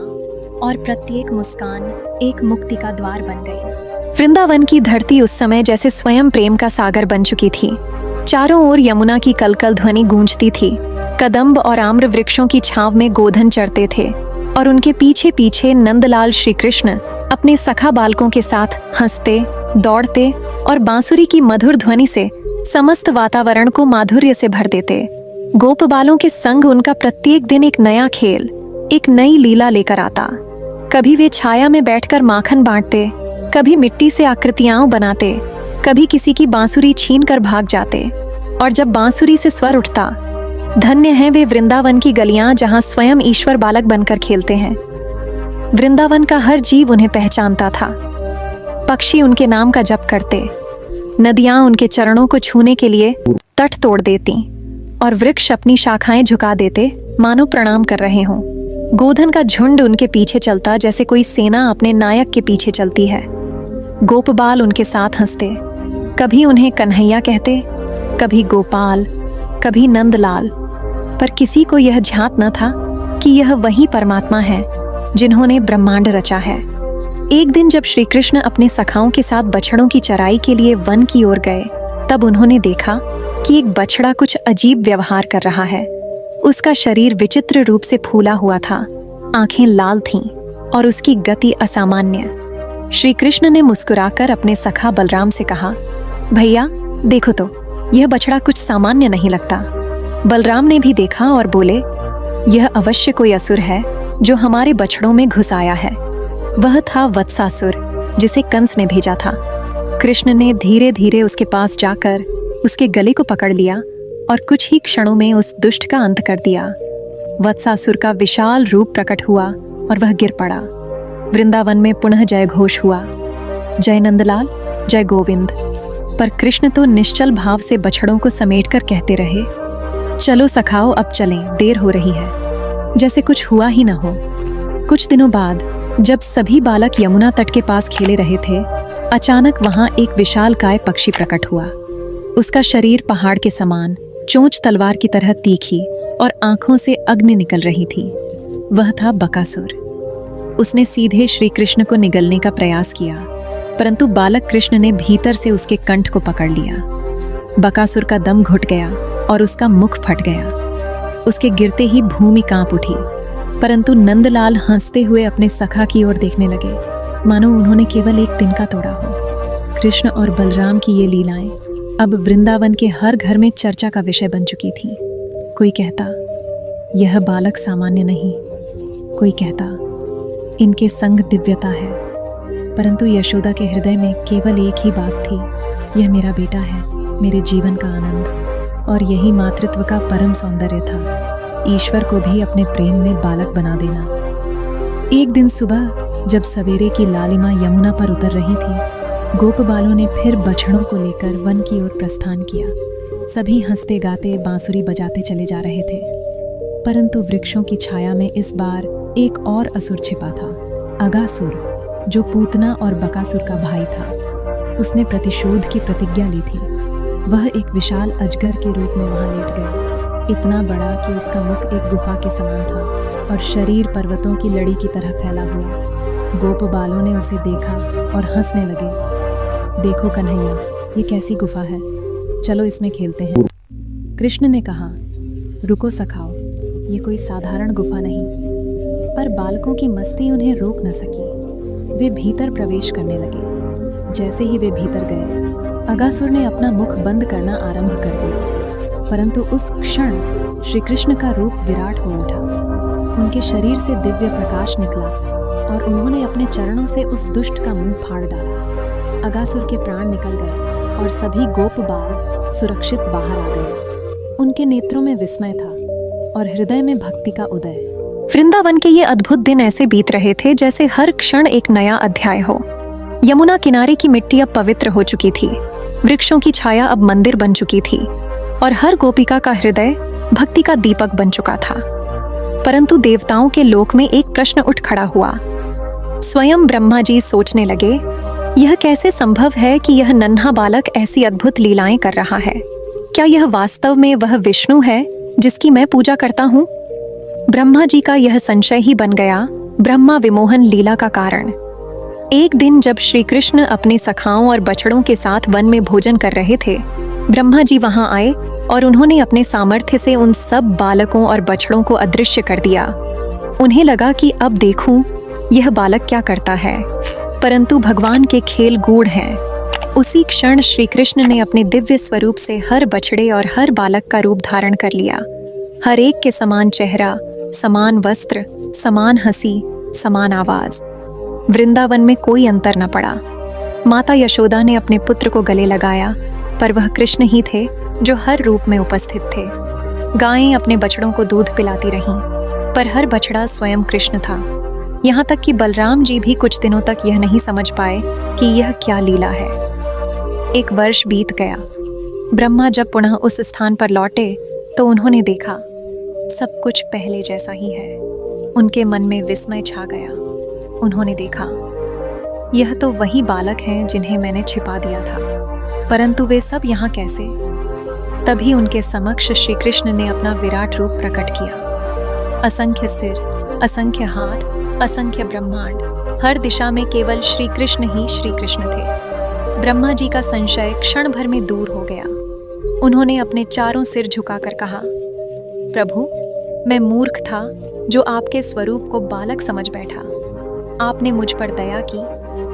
और प्रत्येक मुस्कान एक मुक्ति का द्वार बन गई। वृंदावन की धरती उस समय जैसे स्वयं प्रेम का सागर बन चुकी थी। चारों ओर यमुना की कलकल ध्वनि गूंजती थी। कदम्ब और आम्र वृक्षों की छांव में गोधन चढ़ते थे और उनके पीछे पीछे नंदलाल श्री कृष्ण अपने सखा बालकों के साथ हंसते, दौड़ते और बांसुरी की मधुर ध्वनि से समस्त वातावरण को माधुर्य से भर देते। गोप बालों के संग उनका प्रत्येक दिन एक नया खेल, एक नई लीला लेकर आता। कभी वे छाया में बैठकर माखन बांटते, कभी मिट्टी से आकृतियां बनाते, कभी किसी की बांसुरी छीन कर भाग जाते। और जब बांसुरी से स्वर उठता, धन्य हैं वे वृंदावन की गलियां जहां स्वयं ईश्वर बालक बनकर खेलते हैं। वृंदावन का हर जीव उन्हें पहचानता था। पक्षी उनके नाम का जप करते, नदियां उनके चरणों को छूने के लिए तट तोड़ देती और वृक्ष अपनी शाखाएं झुका देते मानो प्रणाम कर रहे हों। गोधन का झुंड उनके पीछे चलता जैसे कोई सेना अपने नायक के पीछे चलती है। गोपबाल उनके साथ हंसते, कभी उन्हें कन्हैया कहते, कभी गोपाल, कभी नंदलाल, पर किसी को यह झांत न था कि यह वही परमात्मा है जिन्होंने ब्रह्मांड रचा है। एक दिन जब श्री कृष्ण अपने सखाओं के साथ बछड़ों की चराई के लिए वन की ओर गए, तब उन्होंने देखा कि एक बछड़ा कुछ अजीब व्यवहार कर रहा है। उसका शरीर विचित्र रूप से फूला हुआ था, आंखें लाल थीं और उसकी गति असामान्य। श्री कृष्ण ने मुस्कुराकर अपने सखा बलराम से कहा, भैया देखो तो, यह बछड़ा कुछ सामान्य नहीं लगता। बलराम ने भी देखा और बोले, यह अवश्य कोई असुर है जो हमारे बछड़ों में घुस आया है। वह था वत्सासुर, जिसे कंस ने भेजा था। कृष्ण ने धीरे धीरे उसके पास जाकर उसके गले को पकड़ लिया और कुछ ही क्षणों में उस दुष्ट का अंत कर दिया। वत्सासुर का विशाल रूप प्रकट हुआ और वह गिर पड़ा। वृंदावन में पुनः जय घोष हुआ, जय नंदलाल, जय गोविंद। पर कृष्ण तो निश्चल भाव से बछड़ों को समेटकर कहते रहे, चलो सखाओ अब चलें, देर हो रही है, जैसे कुछ हुआ ही न हो। कुछ दिनों बाद जब सभी बालक यमुना तट के पास खेले रहे थे, अचानक वहां एक विशालकाय पक्षी प्रकट हुआ। उसका शरीर पहाड़ के समान, चोंच तलवार की तरह तीखी और आंखों से अग्नि निकल रही थी। वह था बकासुर। उसने सीधे श्री कृष्ण को निगलने का प्रयास किया, परंतु बालक कृष्ण ने भीतर से उसके कंठ को पकड़ लिया। बकासुर का दम घुट गया और उसका मुख फट गया। उसके गिरते ही भूमि कांप उठी, परंतु नंदलाल हंसते हुए अपने सखा की ओर देखने लगे, मानो उन्होंने केवल एक तिनका तोड़ा हो। कृष्ण और बलराम की ये लीलाएं अब वृंदावन के हर घर में चर्चा का विषय बन चुकी थीं। कोई कहता, यह बालक सामान्य नहीं, कोई कहता, इनके संग दिव्यता है। परंतु यशोदा के हृदय में केवल एक ही बात थी, यह मेरा बेटा है, मेरे जीवन का आनंद, और यही मातृत्व का परम सौंदर्य था, ईश्वर को भी अपने प्रेम में बालक बना देना। एक दिन सुबह जब सवेरे की लालिमा यमुना पर उतर रही थी, गोप बालों ने फिर बछड़ों को लेकर वन की ओर प्रस्थान किया। सभी हंसते गाते बांसुरी बजाते चले जा रहे थे, परंतु वृक्षों की छाया में इस बार एक और असुर छिपा था, अगासुर, जो पूतना और बकासुर का भाई था। उसने प्रतिशोध की प्रतिज्ञा ली थी। वह एक विशाल अजगर के रूप में वहां लेट गया, इतना बड़ा कि उसका मुख एक गुफा के समान था और शरीर पर्वतों की लड़ी की तरह फैला हुआ। गोप बालों ने उसे देखा और हंसने लगे। देखो कन्हैया, ये कैसी गुफा है, चलो इसमें खेलते हैं। कृष्ण ने कहा, रुको सखाओ, ये कोई साधारण गुफा नहीं। पर बालकों की मस्ती उन्हें रोक न सकी। वे भीतर प्रवेश करने लगे। जैसे ही वे भीतर गए, अगासुर ने अपना मुख बंद करना आरंभ कर दिया। परंतु उस क्षण श्री कृष्ण का रूप विराट हो उठा। उनके शरीर से दिव्य प्रकाश निकला और उन्होंने अपने चरणों से उस दुष्ट का मुंह फाड़ डाला। अगासुर के प्राण निकल गए और सभी गोप बाल सुरक्षित बाहर आ गए। उनके नेत्रों में विस्मय था और हृदय में भक्ति का उदय। वृंदावन के ये अद्भुत दिन ऐसे बीत रहे थे जैसे हर क्षण एक नया अध्याय हो। यमुना किनारे की मिट्टी अब पवित्र हो चुकी थी, वृक्षों की छाया अब मंदिर बन चुकी थी और हर गोपिका का हृदय भक्ति का दीपक बन चुका था। परंतु देवताओं के लोक में एक प्रश्न उठ खड़ा हुआ। स्वयं ब्रह्मा जी सोचने लगे, यह कैसे संभव है कि यह नन्हा बालक ऐसी अद्भुत लीलाएं कर रहा है? क्या यह वास्तव में वह विष्णु है जिसकी मैं पूजा करता हूँ? ब्रह्मा जी का यह संशय ही बन गया ब्रह्मा विमोहन लीला का कारण। एक दिन जब श्री कृष्ण अपने सखाओं और बछड़ों के साथ वन में भोजन कर रहे थे, ब्रह्मा जी वहां आए और उन्होंने अपने सामर्थ्य से उन सब बालकों और बछड़ों को अदृश्य कर दिया। उन्हें लगा कि अब देखूं यह बालक क्या करता है, परंतु भगवान के खेल गूढ़ हैं। उसी क्षण श्री कृष्ण ने अपने दिव्य स्वरूप से हर बछड़े और हर बालक का रूप धारण कर लिया। हर एक के समान चेहरा, समान वस्त्र, समान हंसी, समान आवाज। वृंदावन में कोई अंतर न पड़ा। माता यशोदा ने अपने पुत्र को गले लगाया, पर वह कृष्ण ही थे जो हर रूप में उपस्थित थे। गायें अपने बछड़ों को दूध पिलाती रहीं, पर हर बछड़ा स्वयं कृष्ण था। यहाँ तक कि बलराम जी भी कुछ दिनों तक यह नहीं समझ पाए कि यह क्या लीला है। एक वर्ष बीत गया। ब्रह्मा जब पुनः उस स्थान पर लौटे तो उन्होंने देखा सब कुछ पहले जैसा ही है। उनके मन में विस्मय छा गया। उन्होंने देखा, यह तो वही बालक हैं जिन्हें मैंने छिपा दिया था, परंतु वे सब यहाँ कैसे? तभी उनके समक्ष श्री कृष्ण ने अपना विराट रूप प्रकट किया। असंख्य सिर, असंख्य हाथ, असंख्य ब्रह्मांड, हर दिशा में केवल श्री कृष्ण ही श्री कृष्ण थे। ब्रह्मा जी का संशय क्षण भर में दूर हो गया। उन्होंने अपने चारों सिर झुकाकर कहा, प्रभु, मैं मूर्ख था जो आपके स्वरूप को बालक समझ बैठा। आपने मुझ पर दया की,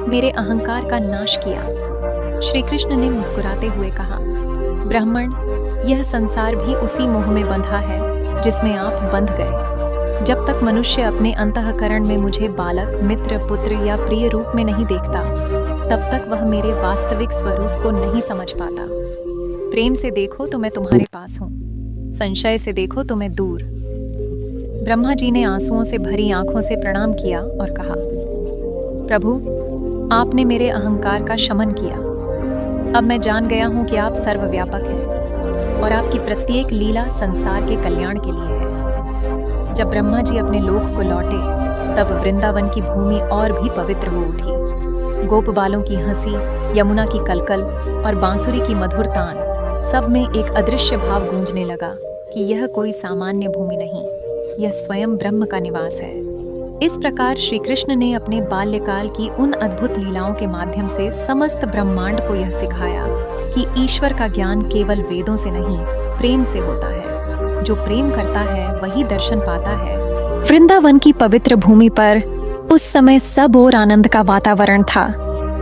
मेरे अहंकार का नाश किया। श्री कृष्ण ने मुस्कुराते हुए कहा, ब्राह्मण, यह संसार भी उसी मोह में बंधा है जिसमें आप बंध गए। जब तक मनुष्य अपने अंतःकरण में मुझे बालक, मित्र, पुत्र या प्रिय रूप में नहीं देखता, तब तक वह मेरे वास्तविक स्वरूप को नहीं समझ पाता। प्रेम से देखो तो मैं तुम्हारे पास हूँ, संशय से देखो तो मैं दूर। ब्रह्मा जी ने आंसुओं से भरी आंखों से प्रणाम किया और कहा, प्रभु, आपने मेरे अहंकार का शमन किया। अब मैं जान गया हूँ कि आप सर्वव्यापक हैं और आपकी प्रत्येक लीला संसार के कल्याण के लिए है। जब ब्रह्मा जी अपने लोक को लौटे, तब वृंदावन की भूमि और भी पवित्र हो उठी। गोप बालों की हंसी, यमुना की कलकल और बांसुरी की मधुर तान, सब में एक अदृश्य भाव गूंजने लगा कि यह कोई सामान्य भूमि नहीं, यह स्वयं ब्रह्म का निवास है। इस प्रकार श्री कृष्ण ने अपने बाल्यकाल की उन अद्भुत लीलाओं के माध्यम से समस्त ब्रह्मांड को यह सिखाया कि ईश्वर का ज्ञान केवल वेदों से नहीं, प्रेम से होता है। जो प्रेम करता है वही दर्शन पाता है। वृंदावन की पवित्र भूमि पर उस समय सब और आनंद का वातावरण था।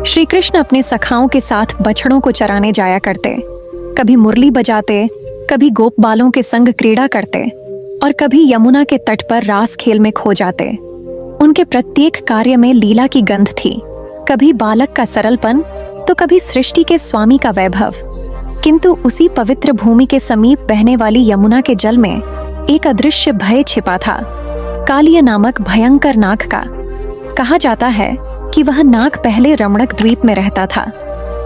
श्री कृष्ण अपने सखाओं के साथ बछड़ों को चराने जाया करते, कभी मुरली बजाते, कभी गोप बालों के संग क्रीड़ा करते और कभी यमुना के तट पर रास खेल में खो जाते। उनके प्रत्येक कार्य में लीला की गंध थी, कभी बालक का सरलपन तो कभी सृष्टि के स्वामी का वैभव। किंतु उसी पवित्र भूमि के समीप बहने वाली यमुना के जल में एक अदृश्य भय छिपा था, कालिय नामक भयंकर नाग का। कहा जाता है कि वह नाग पहले रमणक द्वीप में रहता था,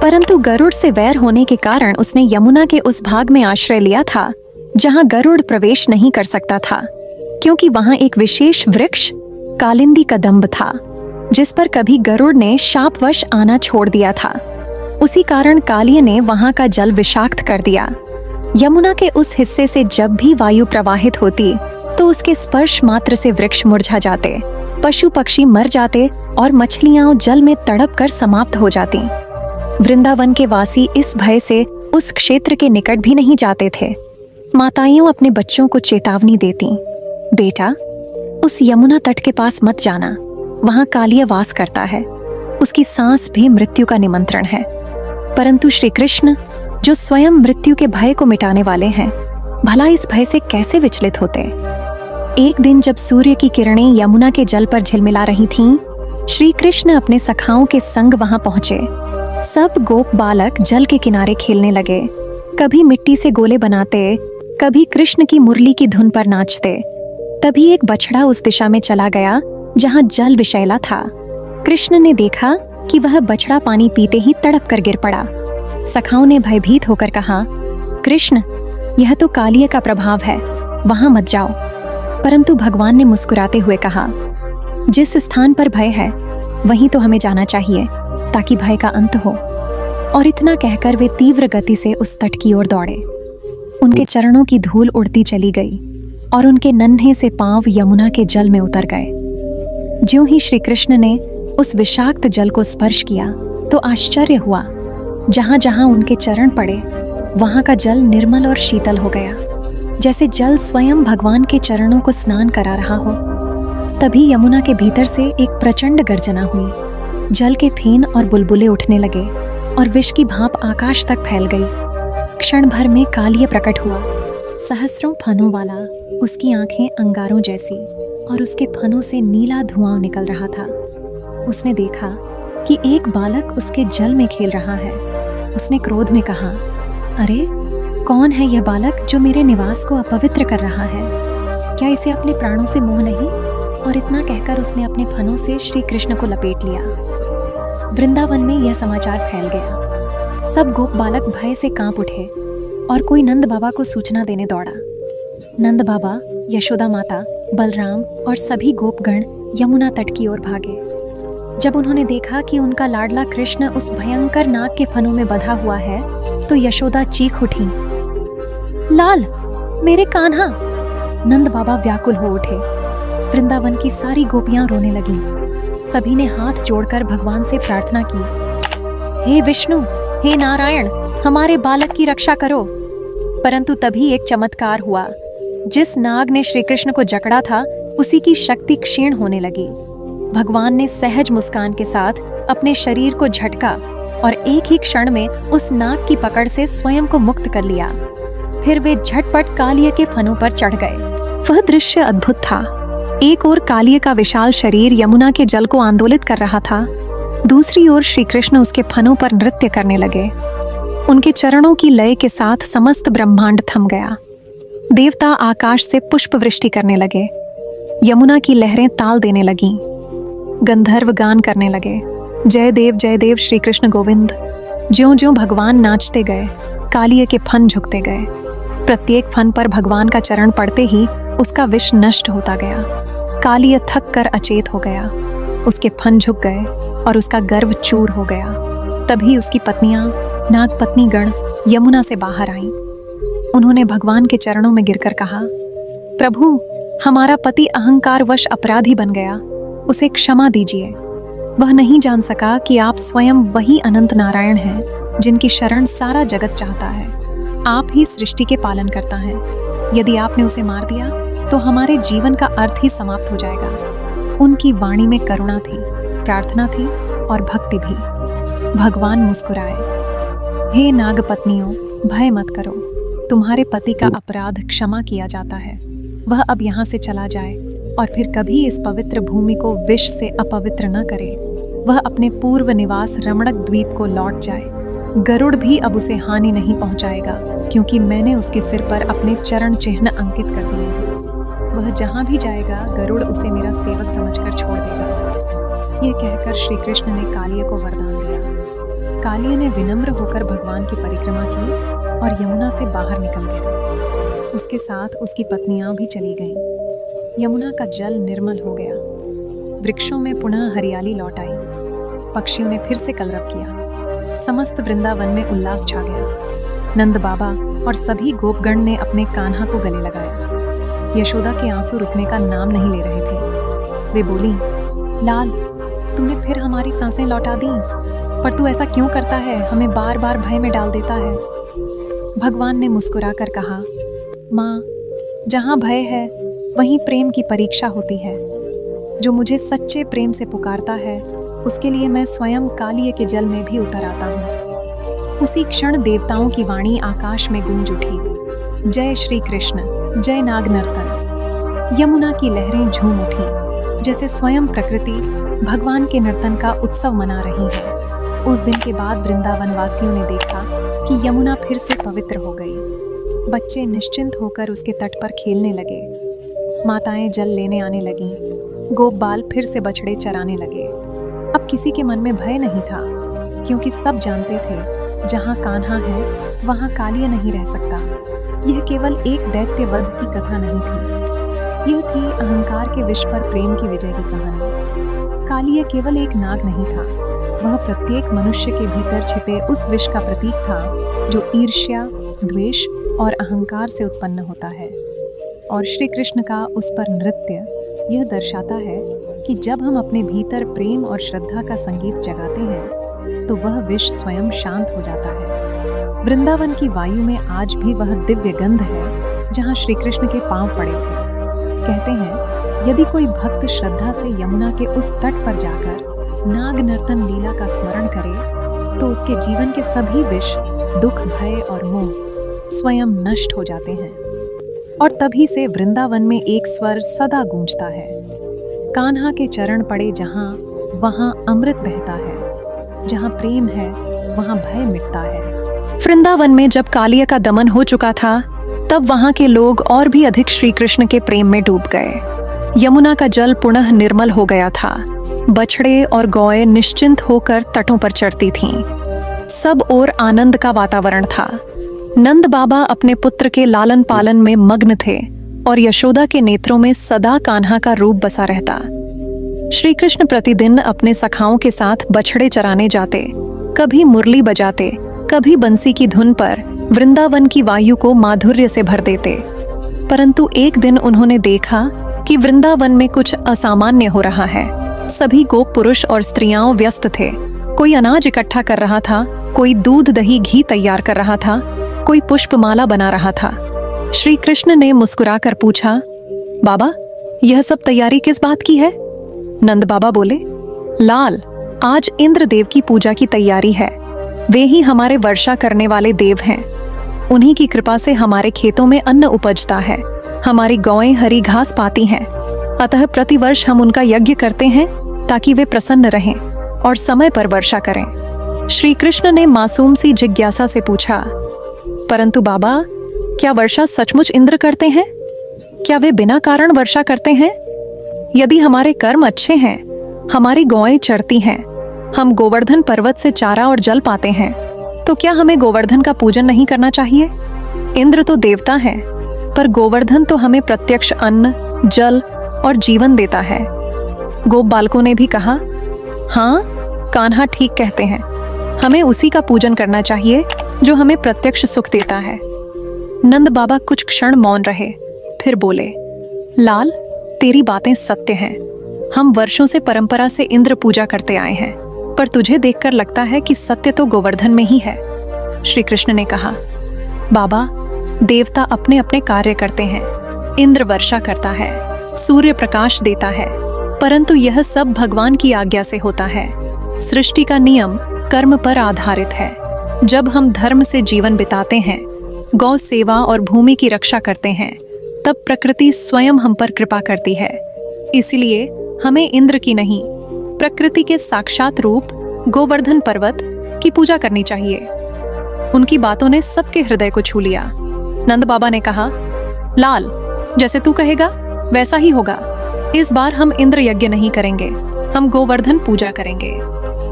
परंतु गरुड़ से वैर होने के कारण उसने यमुना के उस भाग में आश्रय लिया था जहां गरुड़ प्रवेश नहीं कर सकता था, क्योंकि वहां एक विशेष वृक्ष कालिंदी का दंभ था, जिस पर कभी गरुड़ ने शापवश आना छोड़ दिया था। उसी कारण कालिय ने वहां का जल विषाक्त कर दिया। यमुना के उस हिस्से से जब भी वायु प्रवाहित होती, तो उसके स्पर्श मात्र से वृक्ष मुरझा जाते, पशु पक्षी मर जाते और मछलियां जल में तड़प कर समाप्त हो जाती। वृंदावन के वासी इस भय से उस क्षेत्र के निकट भी नहीं जाते थे। माताएं अपने बच्चों को चेतावनी देती, बेटा उस यमुना तट के पास मत जाना, वहां कालिय वास करता है, उसकी सांस भी मृत्यु का निमंत्रण है। परंतु श्री कृष्ण जो स्वयं मृत्यु के भय को मिटाने वाले हैं, भला इस भय से कैसे विचलित होते। एक दिन जब सूर्य की किरणें यमुना के जल पर झिलमिला रही थीं, श्री कृष्ण अपने सखाओं के संग वहां पहुंचे। सब गोप बालक जल के किनारे खेलने लगे, कभी मिट्टी से गोले बनाते, कभी कृष्ण की मुरली की धुन पर नाचते। तभी एक बछड़ा उस दिशा में चला गया जहां जल विषैला था। कृष्ण ने देखा कि वह बछड़ा पानी पीते ही तड़प कर गिर पड़ा। सखाओं ने भयभीत होकर कहा, कृष्ण यह तो कालिय का प्रभाव है, वहां मत जाओ। परंतु भगवान ने मुस्कुराते हुए कहा, जिस स्थान पर भय है वहीं तो हमें जाना चाहिए ताकि भय का अंत हो। और इतना कहकर वे तीव्र गति से उस तट की ओर दौड़े। उनके चरणों की धूल उड़ती चली गई और उनके नन्हे से पांव यमुना के जल में उतर गए। ज्यों ही श्री कृष्ण ने उस विषाक्त जल को स्पर्श किया तो आश्चर्य हुआ, जहां जहां उनके चरण पड़े वहां का जल निर्मल और शीतल हो गया, जैसे जल स्वयं भगवान के चरणों को स्नान करा रहा हो। तभी यमुना के भीतर से एक प्रचंड गर्जना हुई, जल के फेन और बुलबुले उठने लगे और विष की भाप आकाश तक फैल गई। क्षण भर में कालिय प्रकट हुआ, सहस्रों फनों वाला, उसकी आंखें अंगारों जैसी और उसके फनों से नीला धुआं निकल रहा था। उसने देखा कि एक बालक उसके जल में खेल रहा है। उसने क्रोध में कहा, अरे कौन है यह बालक जो मेरे निवास को अपवित्र कर रहा है? क्या इसे अपने प्राणों से मोह नहीं? और इतना कहकर उसने अपने फनों से श्री कृष्ण को लपेट लिया। वृंदावन में यह समाचार फैल गया। सब गोप बालक भय से कांप उठे और कोई नंद बाबा को सूचना देने दौड़ा। नंद बाबा, यशोदा माता, बलराम और सभी गोपगण यमुना तट की ओर भागे। जब उन्होंने देखा कि उनका लाडला कृष्ण उस भयंकर नाग के फनों में बंधा हुआ है, तो यशोदा चीख उठी, लाल मेरे कान्हा। नंद बाबा व्याकुल हो उठे। वृंदावन की सारी गोपियां रोने लगीं। सभी ने हाथ जोड़कर भगवान से प्रार्थना की, हे विष्णु, हे नारायण, हमारे बालक की रक्षा करो। परंतु तभी एक चमत्कार हुआ। जिस नाग ने श्री कृष्ण को जकड़ा था, उसी की शक्ति क्षीण होने लगी। भगवान ने सहज मुस्कान के साथ अपने शरीर को झटका और एक ही क्षण में उस नाग की पकड़ से स्वयं को मुक्त कर लिया। फिर वे झटपट कालिय के फनों पर चढ़ गए। वह दृश्य अद्भुत था। एक ओर कालिय का विशाल शरीर यमुना के जल को आंदोलित कर रहा था, दूसरी ओर श्री कृष्ण उसके फनों पर नृत्य करने लगे। उनके चरणों की लय के साथ समस्त ब्रह्मांड थम गया। देवता आकाश से पुष्प वृष्टि करने लगे। यमुना की लहरें ताल देने लगीं। गंधर्व गान करने लगे, जय देव श्री कृष्ण गोविंद। ज्यों ज्यों भगवान नाचते गए, कालिय के फन झुकते गए। प्रत्येक फन पर भगवान का चरण पड़ते ही उसका विष नष्ट होता गया। कालिय थक कर अचेत हो गया, उसके फन झुक गए और उसका गर्व चूर हो गया। तभी उसकी पत्नियां, नागपत्नी गण यमुना से बाहर आईं। उन्होंने भगवान के चरणों में गिरकर कहा, प्रभु, हमारा पति अहंकारवश अपराधी बन गया, उसे क्षमा दीजिए। वह नहीं जान सका कि आप स्वयं वही अनंत नारायण हैं जिनकी शरण सारा जगत चाहता है। आप ही सृष्टि के पालन करता है। यदि आपने उसे मार दिया तो हमारे जीवन का अर्थ ही समाप्त हो जाएगा। उनकी वाणी में करुणा थी, प्रार्थना थी और भक्ति भी। भगवान मुस्कुराए, हे नागपत्नियों, भय मत करो, तुम्हारे पति का अपराध क्षमा किया जाता है। वह अब यहाँ से चला जाए और फिर कभी इस पवित्र भूमि को विष से अपवित्र न करे। वह अपने पूर्व निवास रमणक द्वीप को लौट जाए। गरुड़ भी अब उसे हानि नहीं पहुंचाएगा, क्योंकि मैंने उसके सिर पर अपने चरण चिन्ह अंकित कर दिए हैं। वह जहां भी जाएगा, गरुड़ उसे मेरा सेवक समझकर छोड़ देगा। यह कहकर श्री कृष्ण ने कालिय को वरदान दिया। कालिय ने विनम्र होकर भगवान की परिक्रमा की और यमुना से बाहर निकल गया। उसके साथ उसकी पत्नियां भी चली गईं। यमुना का जल निर्मल हो गया। वृक्षों में पुनः हरियाली लौट आई। पक्षियों ने फिर से कलरव किया। समस्त वृंदावन में उल्लास छा गया। नंद बाबा और सभी गोपगण ने अपने कान्हा को गले लगाया। यशोदा के आंसू रुकने का नाम नहीं ले रहे थे। वे बोली, लाल, तूने फिर हमारी सांसें लौटा दी, पर तू ऐसा क्यों करता है? हमें बार बार भय में डाल देता है। भगवान ने मुस्कुराकर कहा, माँ, जहाँ भय है वहीं प्रेम की परीक्षा होती है। जो मुझे सच्चे प्रेम से पुकारता है उसके लिए मैं स्वयं कालिए के जल में भी उतर आता हूँ। उसी क्षण देवताओं की वाणी आकाश में गूंज उठी, जय श्री कृष्ण, जय नाग नर्तन। यमुना की लहरें झूम उठी, जैसे स्वयं प्रकृति भगवान के नर्तन का उत्सव मना रही है। उस दिन के बाद वृंदावन वासियों ने देखा कि यमुना फिर से पवित्र हो गई। बच्चे निश्चिंत होकर उसके तट पर खेलने लगे, माताएं जल लेने आने लगीं, गोप बाल फिर से बछड़े चराने लगे। अब किसी के मन में भय नहीं था, क्योंकि सब जानते थे जहाँ कान्हा है वहाँ कालिया नहीं रह सकता। यह केवल एक दैत्य वध की कथा नहीं थी, यह थी अहंकार के विष पर प्रेम की विजय की कहानी। कालिया केवल एक नाग नहीं था, वह प्रत्येक मनुष्य के भीतर छिपे उस विष का प्रतीक था जो ईर्ष्या, द्वेष और अहंकार से उत्पन्न होता है। और श्री कृष्ण का उस पर नृत्य यह दर्शाता है कि जब हम अपने भीतर प्रेम और श्रद्धा का संगीत जगाते हैं तो वह विष स्वयं शांत हो जाता है। वृंदावन की वायु में आज भी वह दिव्य गंध है जहाँ श्री कृष्ण के पांव पड़े थे। कहते हैं, यदि कोई भक्त श्रद्धा से यमुना के उस तट पर जाकर नाग नर्तन लीला का स्मरण करे तो उसके जीवन के सभी विष, दुख, भय और मोह स्वयं नष्ट हो जाते हैं। और तभी से वृंदावन में एक स्वर सदा गूंजता है, कान्हा के चरण पड़े जहाँ, वहाँ अमृत बहता है। जहाँ प्रेम है वहाँ भय मिटता है। वृंदावन में जब कालिया का दमन हो चुका था, तब वहाँ के लोग और भी अधिक श्री कृष्ण के प्रेम में डूब गए। यमुना का जल पुनः निर्मल हो गया था। बछड़े और गौएं निश्चिंत होकर तटों पर चढ़ती थीं। सब ओर आनंद का वातावरण था। नंद बाबा अपने पुत्र के लालन पालन में मग्न थे और यशोदा के नेत्रों में सदा कान्हा का रूप बसा रहता। श्री कृष्ण प्रतिदिन अपने सखाओं के साथ बछड़े चराने जाते, कभी मुरली बजाते, कभी बंसी की धुन पर वृंदावन की वायु को माधुर्य से भर देते। परंतु एक दिन उन्होंने देखा कि वृंदावन में कुछ असामान्य हो रहा है। सभी गोप पुरुष और स्त्रियां व्यस्त थे। कोई अनाज इकट्ठा कर रहा था, कोई दूध दही घी तैयार कर रहा था, कोई पुष्पमाला बना रहा था। श्री कृष्ण ने मुस्कुराकर पूछा, बाबा, यह सब तैयारी किस बात की है? नंद बाबा बोले, लाल, आज इंद्रदेव की पूजा की तैयारी है। वे ही हमारे वर्षा करने वाले देव हैं। उन्हीं की कृपा से हमारे खेतों में अन्न उपजता है, हमारी गौएं हरी घास पाती हैं। अतः प्रतिवर्ष हम उनका यज्ञ करते हैं ताकि वे प्रसन्न रहें और समय पर वर्षा करें। श्री कृष्ण ने मासूम सी जिज्ञासा से पूछा, परंतु बाबा, क्या वर्षा सचमुच इंद्र करते हैं? क्या वे बिना कारण वर्षा करते हैं? यदि हमारे कर्म अच्छे हैं, हमारी गौएं चरती हैं, हम गोवर्धन पर्वत से चारा और जल पाते हैं, तो क्या हमें गोवर्धन का पूजन नहीं करना चाहिए? इंद्र तो देवता हैं, पर गोवर्धन तो हमें प्रत्यक्ष अन्न, जल और जीवन देता है। गोप बालकों ने भी कहा, हाँ, कान्हा ठीक कहते हैं, हमें उसी का पूजन करना चाहिए जो हमें प्रत्यक्ष सुख देता है। नंद बाबा कुछ क्षण मौन रहे, फिर बोले, लाल, तेरी बातें सत्य हैं। हम वर्षों से परंपरा से इंद्र पूजा करते आए हैं, पर तुझे देखकर लगता है कि सत्य तो गोवर्धन में ही है। श्री कृष्ण ने कहा, बाबा, देवता अपने अपने कार्य करते हैं। इंद्र वर्षा करता है, सूर्य प्रकाश देता है, परंतु यह सब भगवान की आज्ञा से होता है। सृष्टि का नियम कर्म पर आधारित है। जब हम धर्म से जीवन बिताते हैं, गौ सेवा और भूमि की रक्षा करते हैं, तब प्रकृति स्वयं हम पर कृपा करती है। इसलिए हमें इंद्र की नहीं, प्रकृति के साक्षात रूप गोवर्धन पर्वत की पूजा करनी चाहिए। उनकी बातों ने सबके हृदय को छू लिया। नंद बाबा ने कहा, लाल, जैसे तू कहेगा वैसा ही होगा। इस बार हम इंद्र यज्ञ नहीं करेंगे, हम गोवर्धन पूजा करेंगे।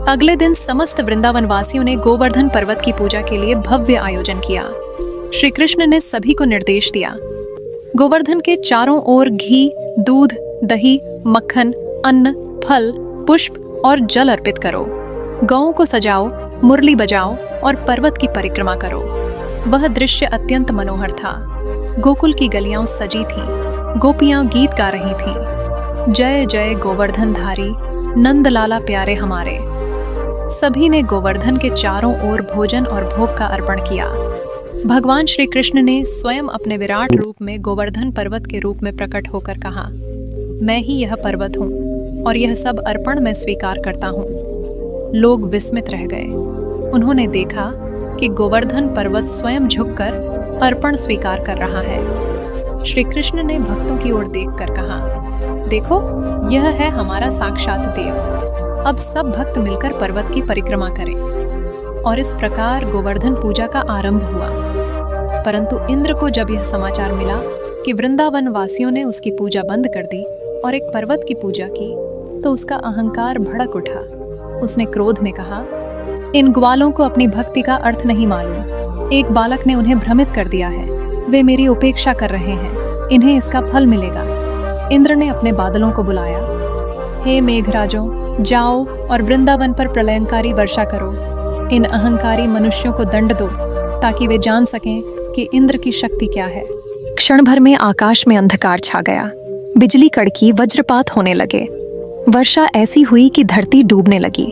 अगले दिन समस्त वृंदावन वासियों ने गोवर्धन पर्वत की पूजा के लिए भव्य आयोजन किया। श्री कृष्ण ने सभी को निर्देश दिया, गोवर्धन के चारों ओर घी, दूध, दही, मक्खन, अन्न, फल, पुष्प और जल अर्पित करो। गौओं को सजाओ, मुरली बजाओ और पर्वत की परिक्रमा करो। वह दृश्य अत्यंत मनोहर था। गोकुल की गलियां सजी थीं, गोपियां गीत गा रही थीं। जय जय गोवर्धन धारी, नंद लाला प्यारे हमारे। सभी ने गोवर्धन के चारों ओर भोजन और भोग का अर्पण किया। भगवान श्री कृष्ण ने स्वयं अपने विराट रूप में गोवर्धन पर्वत के रूप में प्रकट होकर कहा, मैं ही यह पर्वत हूँ और यह सब अर्पण मैं स्वीकार करता हूँ। लोग विस्मित रह गए। उन्होंने देखा कि गोवर्धन पर्वत स्वयं झुककर अर्पण स्वीकार कर रहा है। श्री कृष्ण ने भक्तों की ओर देखकर कहा, देखो, यह है हमारा साक्षात देव। अब सब भक्त मिलकर पर्वत की परिक्रमा करें। और इस प्रकार गोवर्धन पूजा का आरंभ हुआ। परंतु इंद्र को जब यह समाचार मिला कि वृंदावन वासियों ने उसकी पूजा बंद कर दी और एक पर्वत की पूजा की, तो उसका अहंकार भड़क उठा। उसने क्रोध में कहा, इन ग्वालों को अपनी भक्ति का अर्थ नहीं मालूम। एक बालक ने उन्हें भ्रमित कर दिया है। वे मेरी उपेक्षा कर रहे हैं, इन्हें इसका फल मिलेगा। इंद्र ने अपने बादलों को बुलाया, हे मेघराजों, जाओ और वृंदावन पर प्रलयंकारी वर्षा करो। इन अहंकारी मनुष्यों को दंड दो ताकि वे जान सकें कि इंद्र की शक्ति क्या है। क्षण भर में आकाश में अंधकार छा गया। बिजली कड़की, वज्रपात होने लगे। वर्षा ऐसी हुई कि धरती डूबने लगी।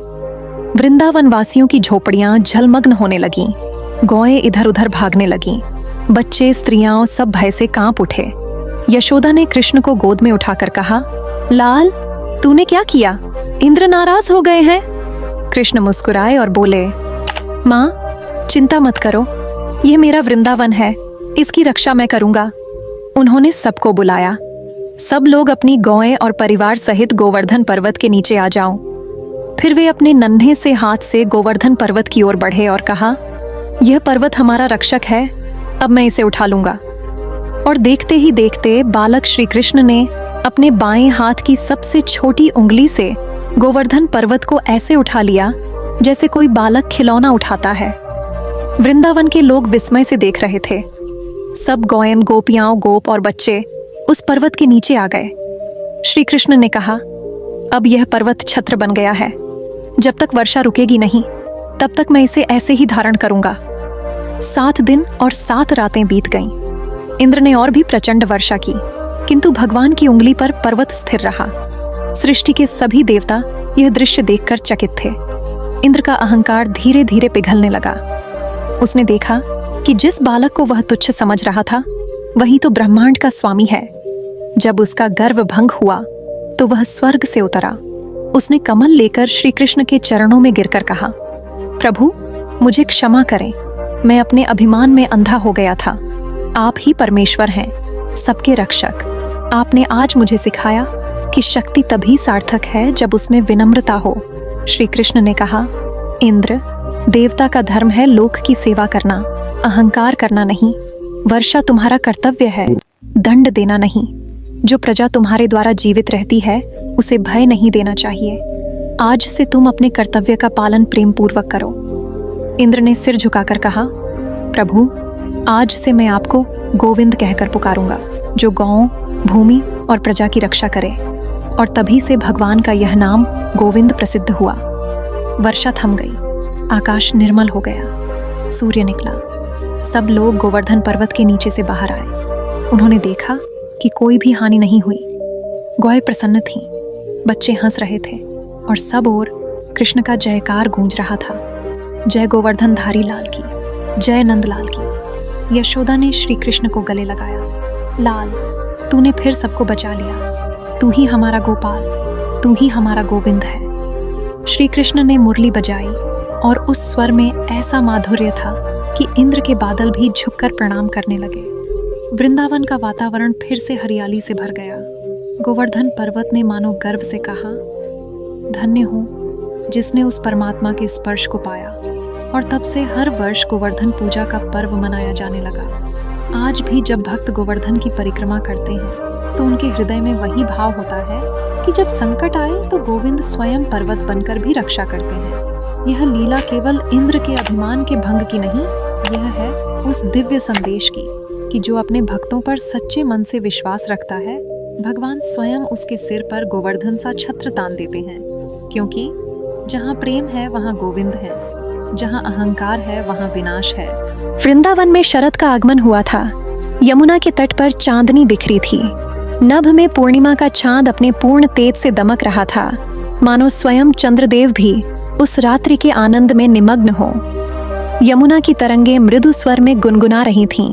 वृंदावन वासियों की झोपड़ियां जलमग्न होने लगीं। गौएं इधर उधर भागने लगीं। बच्चे, स्त्रियां सब भय से कांप उठे। यशोदा ने कृष्ण को गोद में उठाकर कहा, लाल, तूने क्या किया? इंद्र नाराज हो गए हैं। कृष्ण मुस्कुराए और बोले, माँ, चिंता मत करो, यह मेरा वृंदावन है, इसकी रक्षा मैं करूंगा। उन्होंने सबको बुलाया। सब लोग अपनी गौएं और परिवार सहित गोवर्धन पर्वत के नीचे आ जाओ। फिर वे अपने नन्हे से हाथ से गोवर्धन पर्वत की ओर बढ़े और कहा, यह पर्वत हमारा रक्षक है, अब मैं इसे उठा लूंगा। और देखते ही देखते बालक श्री कृष्ण ने अपने बाएं हाथ की सबसे छोटी उंगली से गोवर्धन पर्वत को ऐसे उठा लिया जैसे कोई बालक खिलौना उठाता है। वृंदावन के लोग विस्मय से देख रहे थे। सब गौएं, गोपियां, गोप और बच्चे उस पर्वत के नीचे आ गए। श्री कृष्ण ने कहा, अब यह पर्वत छत्र बन गया है। जब तक वर्षा रुकेगी नहीं, तब तक मैं इसे ऐसे ही धारण करूंगा। 7 दिन और 7 रातें बीत गईं। इंद्र ने और भी प्रचंड वर्षा की, किंतु भगवान की उंगली पर पर्वत स्थिर रहा। सृष्टि के सभी देवता यह दृश्य देखकर चकित थे। इंद्र का अहंकार धीरे धीरे पिघलने लगा। उसने देखा कि जिस बालक को वह तुच्छ समझ रहा था, वही तो ब्रह्मांड का स्वामी है। जब उसका गर्व भंग हुआ तो वह स्वर्ग से उतरा। उसने कमल लेकर श्री कृष्ण के चरणों में गिरकर कहा, प्रभु, मुझे क्षमा करें, मैं अपने अभिमान में अंधा हो गया था। आप ही परमेश्वर हैं, सबके रक्षक। आपने आज मुझे सिखाया कि शक्ति तभी सार्थक है जब उसमें विनम्रता हो। श्री कृष्ण ने कहा, इंद्र, देवता का धर्म है लोक की सेवा करना, अहंकार करना नहीं। वर्षा तुम्हारा कर्तव्य है, दंड देना नहीं। जो प्रजा तुम्हारे द्वारा जीवित रहती है, उसे भय नहीं देना चाहिए। आज से तुम अपने कर्तव्य का पालन प्रेम पूर्वक करो। इंद्र ने सिर झुकाकर कहा, प्रभु, आज से मैं आपको गोविंद कहकर पुकारूंगा, जो गौ, भूमि और प्रजा की रक्षा करे। और तभी से भगवान का यह नाम गोविंद प्रसिद्ध हुआ। वर्षा थम गई, आकाश निर्मल हो गया, सूर्य निकला। सब लोग गोवर्धन पर्वत के नीचे से बाहर आए। उन्होंने देखा कि कोई भी हानि नहीं हुई। गौएं प्रसन्न थीं, बच्चे हंस रहे थे और सब ओर कृष्ण का जयकार गूंज रहा था। जय गोवर्धन धारी लाल की, जय नंदलाल की। यशोदा ने श्री कृष्ण को गले लगाया, लाल, तूने फिर सबको बचा लिया। तू ही हमारा गोपाल, तू ही हमारा गोविंद है। श्री कृष्ण ने मुरली बजाई और उस स्वर में ऐसा माधुर्य था कि इंद्र के बादल भी झुककर प्रणाम करने लगे। वृंदावन का वातावरण फिर से हरियाली से भर गया। गोवर्धन पर्वत ने मानो गर्व से कहा, धन्य हूँ जिसने उस परमात्मा के स्पर्श को पाया। और तब से हर वर्ष गोवर्धन पूजा का पर्व मनाया जाने लगा। आज भी जब भक्त गोवर्धन की परिक्रमा करते हैं तो उनके हृदय में वही भाव होता है कि जब संकट आए तो गोविंद स्वयं पर्वत बनकर भी रक्षा करते हैं। यह लीला केवल इंद्र के अभिमान के भंग की नहीं, यह है उस दिव्य संदेश की कि जो अपने भक्तों पर सच्चे मन से विश्वास रखता है, भगवान स्वयं उसके सिर पर गोवर्धन सा छत्र तान देते हैं। क्योंकि जहाँ प्रेम है वहाँ गोविंद है, जहाँ अहंकार है वहाँ विनाश है। वृंदावन में शरद का आगमन हुआ था। यमुना के तट पर चांदनी बिखरी थी। नभ में पूर्णिमा का चांद अपने पूर्ण तेज से दमक रहा था, मानो स्वयं चंद्रदेव भी उस रात्रि के आनंद में निमग्न हो। यमुना की तरंगें मृदु स्वर में गुनगुना रही थीं।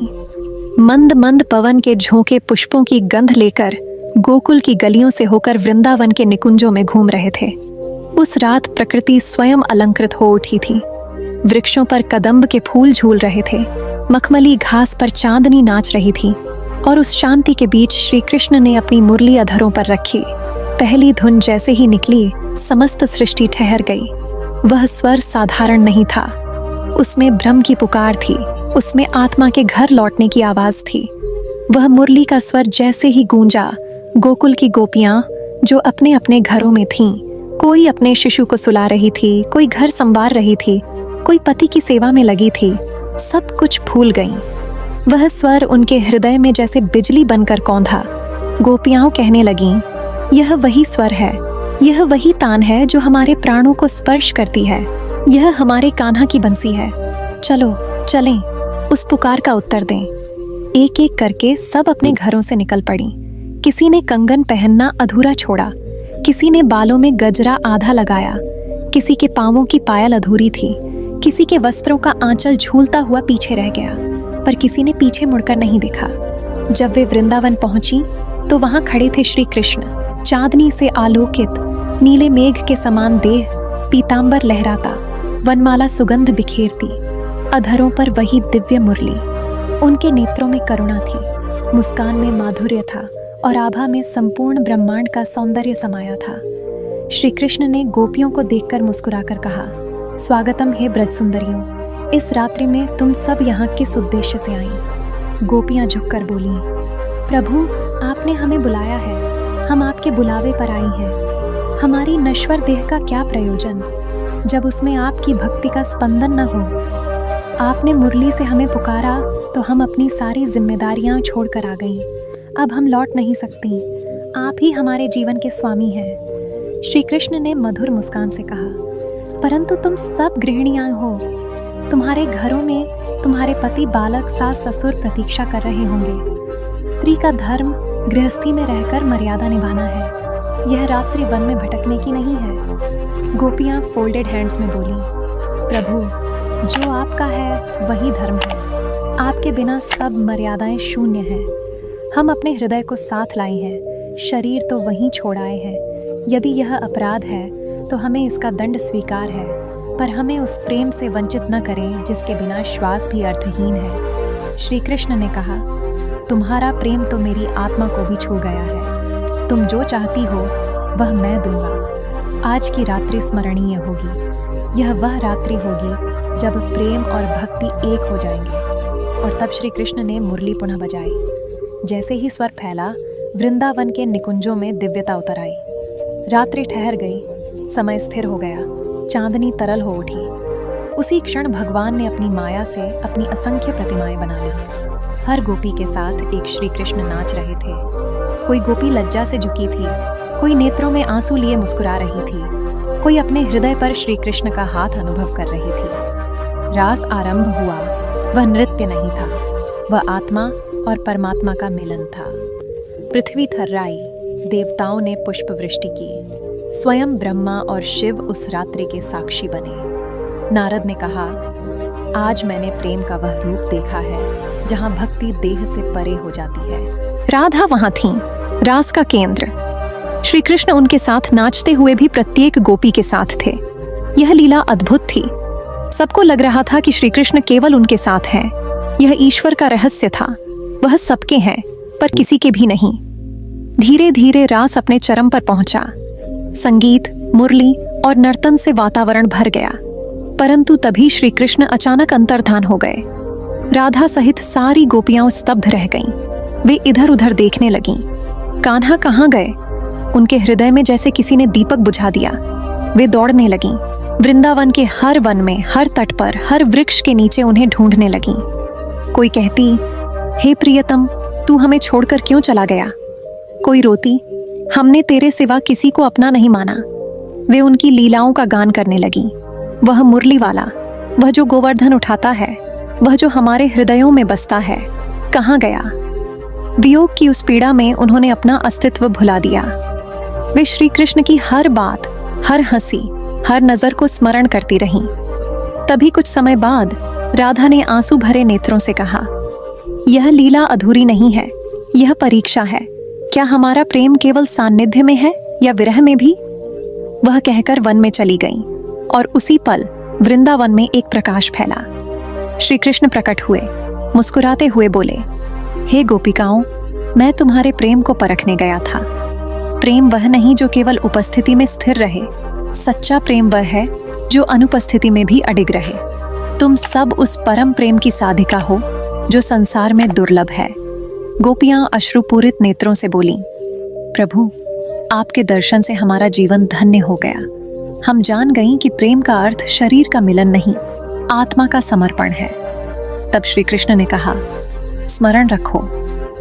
मंद मंद पवन के झोंके पुष्पों की गंध लेकर गोकुल की गलियों से होकर वृंदावन के निकुंजों में घूम रहे थे। उस रात प्रकृति स्वयं अलंकृत हो उठी थी। वृक्षों पर कदम्ब के फूल झूल रहे थे, मखमली घास पर चांदनी नाच रही थी, और उस शांति के बीच श्री कृष्ण ने अपनी मुरली अधरों पर रखी। पहली धुन जैसे ही निकली, समस्त सृष्टि ठहर गई। वह स्वर साधारण नहीं था, उसमें ब्रह्म की पुकार थी, उसमें आत्मा के घर लौटने की आवाज थी। वह मुरली का स्वर जैसे ही गूंजा, गोकुल की गोपियां जो अपने अपने घरों में थीं, कोई अपने शिशु को सुला रही थी, कोई घर संवार रही थी, कोई पति की सेवा में लगी थी, सब कुछ भूल गईं। वह स्वर उनके हृदय में जैसे बिजली बनकर कौंधा। गोपियां कहने लगीं, यह वही स्वर है, यह वही तान है जो हमारे प्राणों को स्पर्श करती है, यह हमारे कान्हा की बंसी है। चलो चलें, उस पुकार का उत्तर दें। एक एक करके सब अपने घरों से निकल पड़ी। किसी ने कंगन पहनना अधूरा छोड़ा, किसी ने बालों में गजरा आधा लगाया, किसी के पांवों की पायल अधूरी थी, किसी के वस्त्रों का आंचल झूलता हुआ पीछे रह गया, पर किसी ने पीछे मुड़कर नहीं देखा। जब वे वृंदावन पहुंची तो वहां खड़े थे श्री कृष्ण, चांदनी से आलोकित, नीले मेघ के समान देह, पीतांबर लहराता, वनमाला सुगंध बिखेरती, अधरों पर वही दिव्य मुरली। उनके नेत्रों में करुणा थी, मुस्कान में माधुर्य था, और आभा में संपूर्ण ब्रह्मांड का सौंदर्य समाया था। श्री कृष्ण ने गोपियों को देखकर मुस्कुराकर कहा, स्वागतम हे ब्रज सुंदरियों, इस रात्रि में तुम सब यहाँ किस उद्देश्य से आई? गोपियां झुककर बोलीं, प्रभु आपने हमें बुलाया है, हम आपके बुलावे पर आई हैं। हमारी नश्वर देह का क्या प्रयोजन, जब उसमें आपकी भक्ति का स्पंदन न हो। आपने मुरली से हमें पुकारा तो हम अपनी सारी जिम्मेदारियां छोड़कर आ गईं। अब हम लौट नहीं सकती, आप ही हमारे जीवन के स्वामी हैं। श्री कृष्ण ने मधुर मुस्कान से कहा, परंतु तुम सब गृहिणियां हो, तुम्हारे घरों में तुम्हारे पति, बालक, सास ससुर प्रतीक्षा कर रहे होंगे। स्त्री का धर्म गृहस्थी में रहकर मर्यादा निभाना है, यह रात्रि वन में भटकने की नहीं है। गोपियां फोल्डेड हैंड्स में बोली, प्रभु जो आपका है वही धर्म है, आपके बिना सब मर्यादाएं शून्य हैं। हम अपने हृदय को साथ लाए हैं, शरीर तो वहीं छोड़ आए हैं। यदि यह अपराध है तो हमें इसका दंड स्वीकार है, पर हमें उस प्रेम से वंचित न करें जिसके बिना श्वास भी अर्थहीन है। श्री कृष्ण ने कहा, तुम्हारा प्रेम तो मेरी आत्मा को भी छू गया है। तुम जो चाहती हो वह मैं दूंगा। आज की रात्रि स्मरणीय होगी। यह वह रात्रि होगी जब प्रेम और भक्ति एक हो जाएंगे। और तब श्री कृष्ण ने मुरली पुनः बजाई। जैसे ही स्वर फैला, वृंदावन के निकुंजों में दिव्यता उतर आई। रात्रि ठहर गई, समय स्थिर हो गया, चांदनी तरल हो उठी। उसी क्षण भगवान ने अपनी माया से अपनी असंख्य प्रतिमाएं बना ली। हर गोपी के साथ एक श्री कृष्ण नाच रहे थे। कोई गोपी लज्जा से झुकी थी, कोई नेत्रों में आंसू लिए मुस्कुरा रही थी, कोई अपने हृदय पर श्री कृष्ण का हाथ अनुभव कर रही थी। रास आरंभ हुआ। वह नृत्य नहीं था, वह आत्मा और परमात्मा का मिलन था। पृथ्वी थर्राई, देवताओं ने पुष्प वृष्टि की। स्वयं ब्रह्मा और शिव उस रात्रि के साक्षी बने। नारद ने कहा, आज मैंने प्रेम का वह रूप देखा है जहां भक्ति देह से परे हो जाती है। राधा वहां थीं, रास का केंद्र। श्री कृष्ण उनके साथ नाचते हुए भी प्रत्येक गोपी के साथ थे। यह लीला अद्भुत थी। सबको लग रहा था कि श्री कृष्ण केवल उनके साथ हैं। यह ईश्वर का रहस्य था। वह सबके हैं, पर किसी के भी नहीं। धीरे धीरे रास अपने चरम पर पहुंचा। संगीत, मुरली और नर्तन से वातावरण भर गया। परंतु तभी श्री कृष्ण अचानक अंतर्धान हो गए। राधा सहित सारी गोपियां स्तब्ध रह गईं। वे इधर उधर देखने लगीं। कान्हा कहाँ गए? उनके हृदय में जैसे किसी ने दीपक बुझा दिया। वे दौड़ने लगीं। वृंदावन के हर वन में, हर तट पर, हर वृक्ष के नीचे उन्हें ढूंढने लगीं। कोई कहती, हे प्रियतम, तू हमें छोड़कर क्यों चला गया? कोई रोती, हमने तेरे सिवा किसी को अपना नहीं माना। वे उनकी लीलाओं का गान करने लगीं। वह मुरली वाला, वह जो गोवर्धन उठाता है, वह जो हमारे हृदयों में बसता है, कहाँ गया? वियोग की उस पीड़ा में उन्होंने अपना अस्तित्व भुला दिया। वे श्री कृष्ण की हर बात, हर हंसी, हर नजर को स्मरण करती रहीं। तभी कुछ समय बाद राधा ने आंसू भरे नेत्रों से कहा, यह लीला अधूरी नहीं है, यह परीक्षा है। क्या हमारा प्रेम केवल सान्निध्य में है या विरह में भी? वह कहकर वन में चली गईं और उसी पल वृंदावन में एक प्रकाश फैला। श्री कृष्ण प्रकट हुए, मुस्कुराते हुए बोले, हे गोपिकाओं, मैं तुम्हारे प्रेम को परखने गया था। प्रेम वह नहीं जो केवल उपस्थिति में स्थिर रहे, सच्चा प्रेम वह है जो अनुपस्थिति में भी अडिग रहे। तुम सब उस परम प्रेम की साधिका हो जो संसार में दुर्लभ है। गोपियां अश्रुपूरित नेत्रों से बोलीं, प्रभु, आपके दर्शन से हमारा जीवन धन्य हो गया। हम जान गईं कि प्रेम का अर्थ शरीर का मिलन नहीं, आत्मा का समर्पण है। तब श्री कृष्ण ने कहा, स्मरण रखो,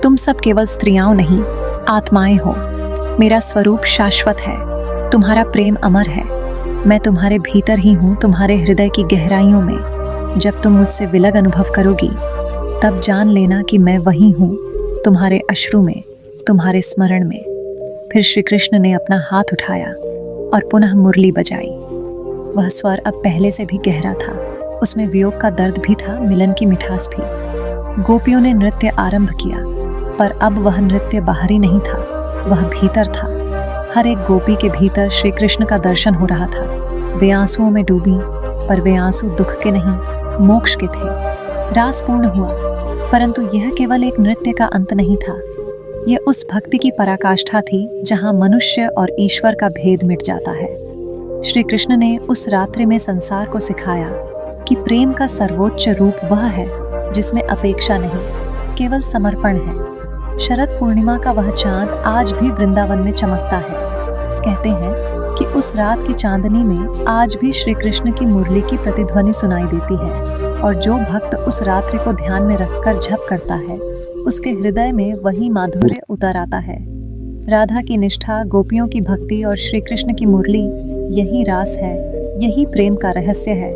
तुम सब केवल स्त्रियां नहीं, आत्माएं हो। मेरा स्वरूप शाश्वत है, तुम्हारा प्रेम अमर है। मैं तुम्हारे भीतर ही हूँ, तुम्हारे हृदय की गहराइयों में। जब तुम मुझसे विलग अनुभव करोगी तब जान लेना कि मैं वही हूँ, तुम्हारे अश्रु में, तुम्हारे स्मरण में। फिर श्री कृष्ण ने अपना हाथ उठाया और पुनः मुरली बजाई। वह स्वर अब पहले से भी गहरा था, उसमें वियोग का दर्द भी था, मिलन की मिठास भी। गोपियों ने नृत्य आरंभ किया, पर अब वह नृत्य बाहरी नहीं था, वह भीतर था। हर एक गोपी के भीतर श्री कृष्ण का दर्शन हो रहा था। वे आंसुओं में डूबी, पर वे आंसू दुख के नहीं, मोक्ष के थे। रास पूर्ण हुआ, परंतु यह केवल एक नृत्य का अंत नहीं था। यह उस भक्ति की पराकाष्ठा थी जहां मनुष्य और ईश्वर का भेद मिट जाता है। श्री कृष्ण ने उस रात्रि में संसार को सिखाया कि प्रेम का सर्वोच्च रूप वह है जिसमें अपेक्षा नहीं, केवल समर्पण है। शरद पूर्णिमा का वह चांद आज भी वृंदावन में चमकता है। कहते हैं कि उस रात की चांदनी में आज भी श्री कृष्ण की मुरली की प्रतिध्वनि सुनाई देती है, और जो भक्त उस रात्रि को ध्यान में रखकर जप करता है, उसके हृदय में वही माधुर्य उतर आता है। राधा की निष्ठा, गोपियों की भक्ति और श्री कृष्ण की मुरली, यही रास है, यही प्रेम का रहस्य है।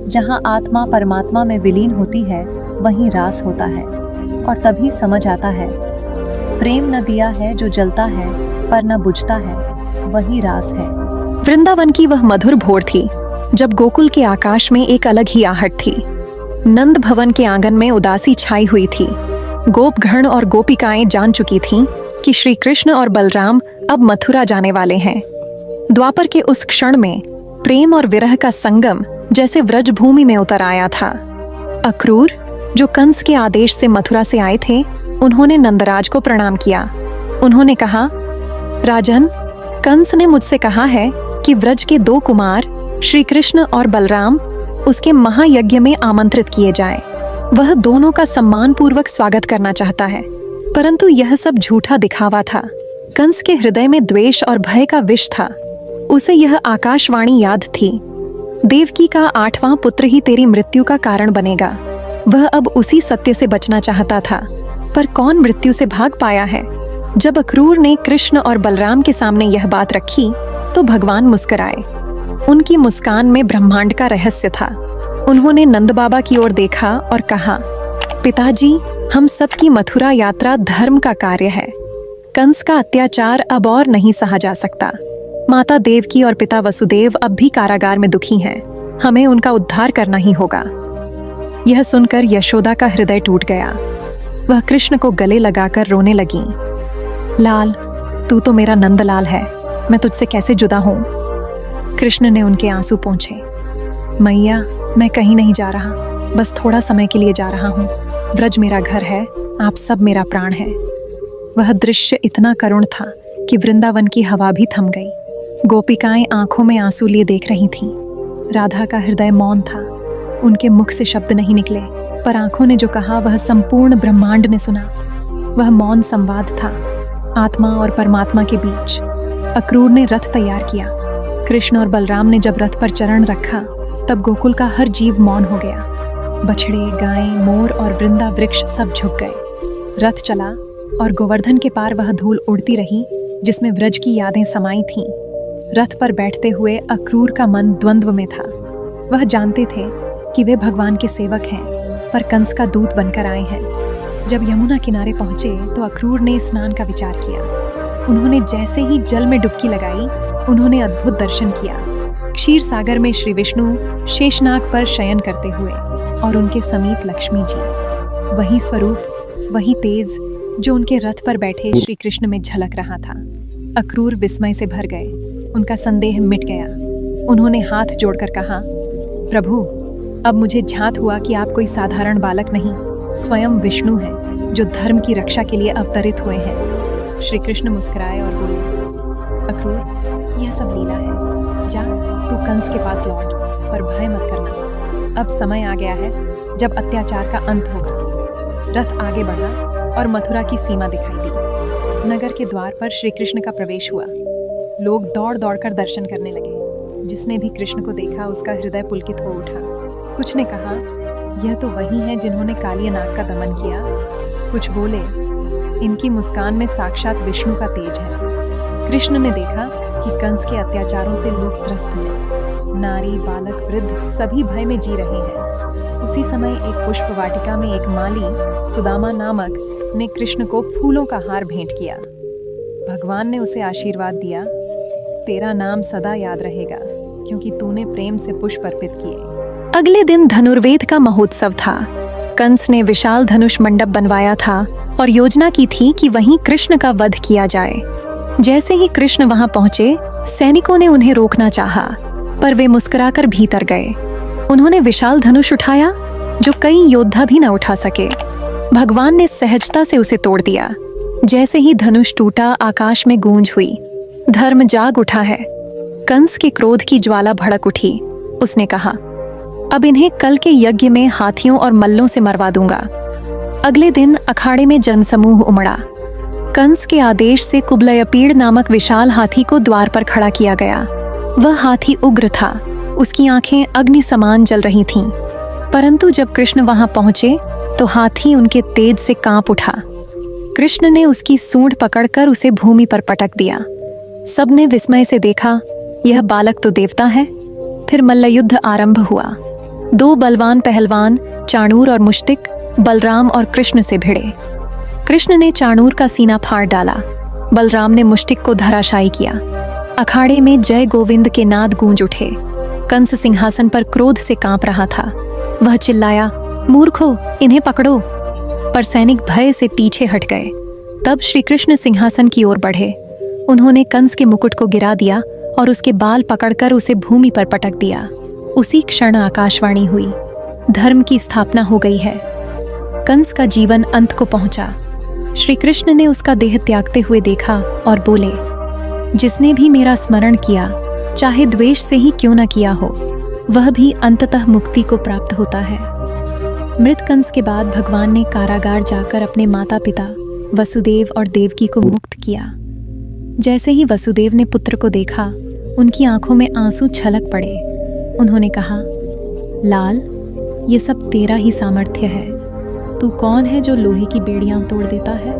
जहाँ आत्मा परमात्मा में विलीन होती है, वहीं रास होता है, और तभी समझ आता है, प्रेम न दिया है जो जलता है पर न बुझता है, वही रास है। वृंदावन की वह मधुर भोर थी जब गोकुल के आकाश में एक अलग ही आहट थी। नंद भवन के आंगन में उदासी छाई हुई थी। गोपगण और गोपिकाएं जान चुकी थीं कि श्री कृष्ण और बलराम अब मथुरा जाने वाले हैं। द्वापर के उस क्षण में प्रेम और विरह का संगम जैसे व्रज भूमि में उतर आया था। अक्रूर, जो कंस के आदेश से मथुरा से आए थे, उन्होंने नंदराज को प्रणाम किया। उन्होंने कहा, राजन, कंस ने मुझसे कहा है कि व्रज के 2 कुमार श्री कृष्ण और बलराम उसके महायज्ञ में आमंत्रित किए जाएं। वह दोनों का सम्मान पूर्वक स्वागत करना चाहता है, परंतु यह सब झूठा दिखावा था। कंस के हृदय में द्वेष और भय का विष था। उसे यह आकाशवाणी याद थी, देवकी का 8वां पुत्र ही तेरी मृत्यु का कारण बनेगा। वह अब उसी सत्य से बचना चाहता था, पर कौन मृत्यु से भाग पाया है? जब अक्रूर ने कृष्ण और बलराम के सामने यह बात रखी तो भगवान मुस्कुराए। उनकी मुस्कान में ब्रह्मांड का रहस्य था। उन्होंने नंद बाबा की ओर देखा और कहा, पिताजी, हम सब की मथुरा यात्रा धर्म का कार्य है। कंस का अत्याचार अब और नहीं सहा जा सकता। माता देवकी और पिता वसुदेव अब भी कारागार में दुखी हैं। हमें उनका उद्धार करना ही होगा। यह सुनकर यशोदा का हृदय टूट गया। वह कृष्ण को गले लगाकर रोने लगी। लाल, तू तो मेरा नंदलाल है, मैं तुझसे कैसे जुदा हूँ? कृष्ण ने उनके आंसू पोंछे। मैया, मैं कहीं नहीं जा रहा, बस थोड़ा समय के लिए जा रहा हूँ। व्रज मेरा घर है, आप सब मेरा प्राण है। वह दृश्य इतना करुण था कि वृंदावन की हवा भी थम गई। गोपिकाएं आंखों में आंसू लिए देख रही थीं। राधा का हृदय मौन था। उनके मुख से शब्द नहीं निकले, पर आंखों ने जो कहा वह संपूर्ण ब्रह्मांड ने सुना। वह मौन संवाद था, आत्मा और परमात्मा के बीच। अक्रूर ने रथ तैयार किया। कृष्ण और बलराम ने जब रथ पर चरण रखा, तब गोकुल का हर जीव मौन हो गया। बछड़े, गायें, मोर और वृंदा वृक्ष सब झुक गए। रथ चला और गोवर्धन के पार वह धूल उड़ती रही जिसमें व्रज की यादें समाई थीं। रथ पर बैठते हुए अक्रूर का मन द्वंद्व में था। वह जानते थे कि वे भगवान के सेवक हैं, पर कंस का दूत बनकर आए हैं। जब यमुना किनारे पहुंचे तो अक्रूर ने स्नान का विचार किया। उन्होंने जैसे ही जल में डुबकी लगाई, उन्होंने अद्भुत दर्शन किया। क्षीर सागर में श्री विष्णु शेषनाग पर शयन करते हुए और उनके समीप लक्ष्मी जी। वही स्वरूप, वही तेज जो उनके रथ पर बैठे श्री कृष्ण में झलक रहा था। अक्रूर विस्मय से भर गए। उनका संदेह मिट गया। उन्होंने हाथ जोड़कर कहा, प्रभु, अब मुझे झांत हुआ कि आप कोई साधारण बालक नहीं, स्वयं विष्णु हैं जो धर्म की रक्षा के लिए अवतरित हुए हैं। श्री कृष्ण मुस्कुराए और बोले, अक्रूर, यह सब लीला है। जा, तू कंस के पास लौट, पर भय मत करना। अब समय आ गया है जब अत्याचार का अंत होगा। रथ आगे बढ़ा और मथुरा की सीमा दिखाई दी। नगर के द्वार पर श्री कृष्ण का प्रवेश हुआ। लोग दौड़ दौड़कर दर्शन करने लगे। जिसने भी कृष्ण को देखा उसका हृदय पुलकित हो उठा। कुछ ने कहा, यह तो वही है जिन्होंने कालिय नाग का दमन किया। कुछ बोले, इनकी मुस्कान में साक्षात विष्णु का तेज है। कृष्ण ने देखा कि कंस के अत्याचारों से लोग त्रस्त हैं। नारी, बालक, वृद्ध सभी भय में जी रहे हैं। उसी समय एक पुष्प वाटिका में एक माली, सुदामा नामक, ने कृष्ण को फूलों का हार भेंट किया। भगवान ने उसे आशीर्वाद दिया, तेरा नाम सदा याद रहेगा क्योंकि तूने प्रेम से पुष्प अर्पित किए। अगले दिन धनुर्वेद का महोत्सव था। कंस ने विशाल धनुष मंडप बनवाया था और योजना की थी कि वहीं कृष्ण का वध किया जाए। जैसे ही कृष्ण वहां पहुंचे, सैनिकों ने उन्हें रोकना चाहा, पर वे मुस्कुराकर भीतर गए। उन्होंने विशाल धनुष उठाया जो कई योद्धा भी न उठा सके। भगवान ने सहजता से उसे तोड़ दिया। जैसे ही धनुष टूटा, आकाश में गूंज हुई, धर्म जाग उठा है। कंस के क्रोध की ज्वाला भड़क उठी। उसने कहा, अब इन्हें कल के यज्ञ में हाथियों और मल्लों से मरवा दूंगा। अगले दिन अखाड़े में जनसमूह उमड़ा। कंस के आदेश से कुबलयपीड़ नामक विशाल हाथी को द्वार पर खड़ा किया गया। वह हाथी उग्र था। उसकी आंखें अग्नि समान जल रही थीं। परंतु जब कृष्ण वहां पहुंचे तो हाथी उनके तेज से कांप उठा। कृष्ण ने उसकी सूंड पकड़कर उसे भूमि पर पटक दिया। सबने विस्मय से देखा, यह बालक तो देवता है। फिर मल्लयुद्ध आरंभ हुआ। दो बलवान पहलवान, चाणूर और मुश्तिक, बलराम और कृष्ण से भिड़े। कृष्ण ने चाणूर का सीना फाड़ डाला। बलराम ने मुश्तिक को धराशायी किया। अखाड़े में जय गोविंद के नाद गूंज उठे। कंस सिंहासन पर क्रोध से कांप रहा था। वह चिल्लाया, मूर्खों, इन्हें पकड़ो। पर सैनिक भय से पीछे हट गए। तब श्री कृष्ण सिंहासन की ओर बढ़े। उन्होंने कंस के मुकुट को गिरा दिया और उसके बाल पकड़कर उसे भूमि पर पटक दिया। उसी क्षण आकाशवाणी हुई, धर्म की स्थापना हो गई है। कंस का जीवन अंत को पहुंचा। श्री कृष्ण ने उसका देह त्यागते हुए देखा और बोले, जिसने भी मेरा स्मरण किया, चाहे द्वेष से ही क्यों न किया हो, वह भी अंततः मुक्ति को प्राप्त होता है। मृत कंस के बाद भगवान ने कारागार जाकर अपने माता पिता वसुदेव और देवकी को मुक्त किया। जैसे ही वसुदेव ने पुत्र को देखा, उनकी आंखों में आंसू छलक पड़े। उन्होंने कहा, लाल, ये सब तेरा ही सामर्थ्य है। तू कौन है जो लोहे की बेड़ियां तोड़ देता है?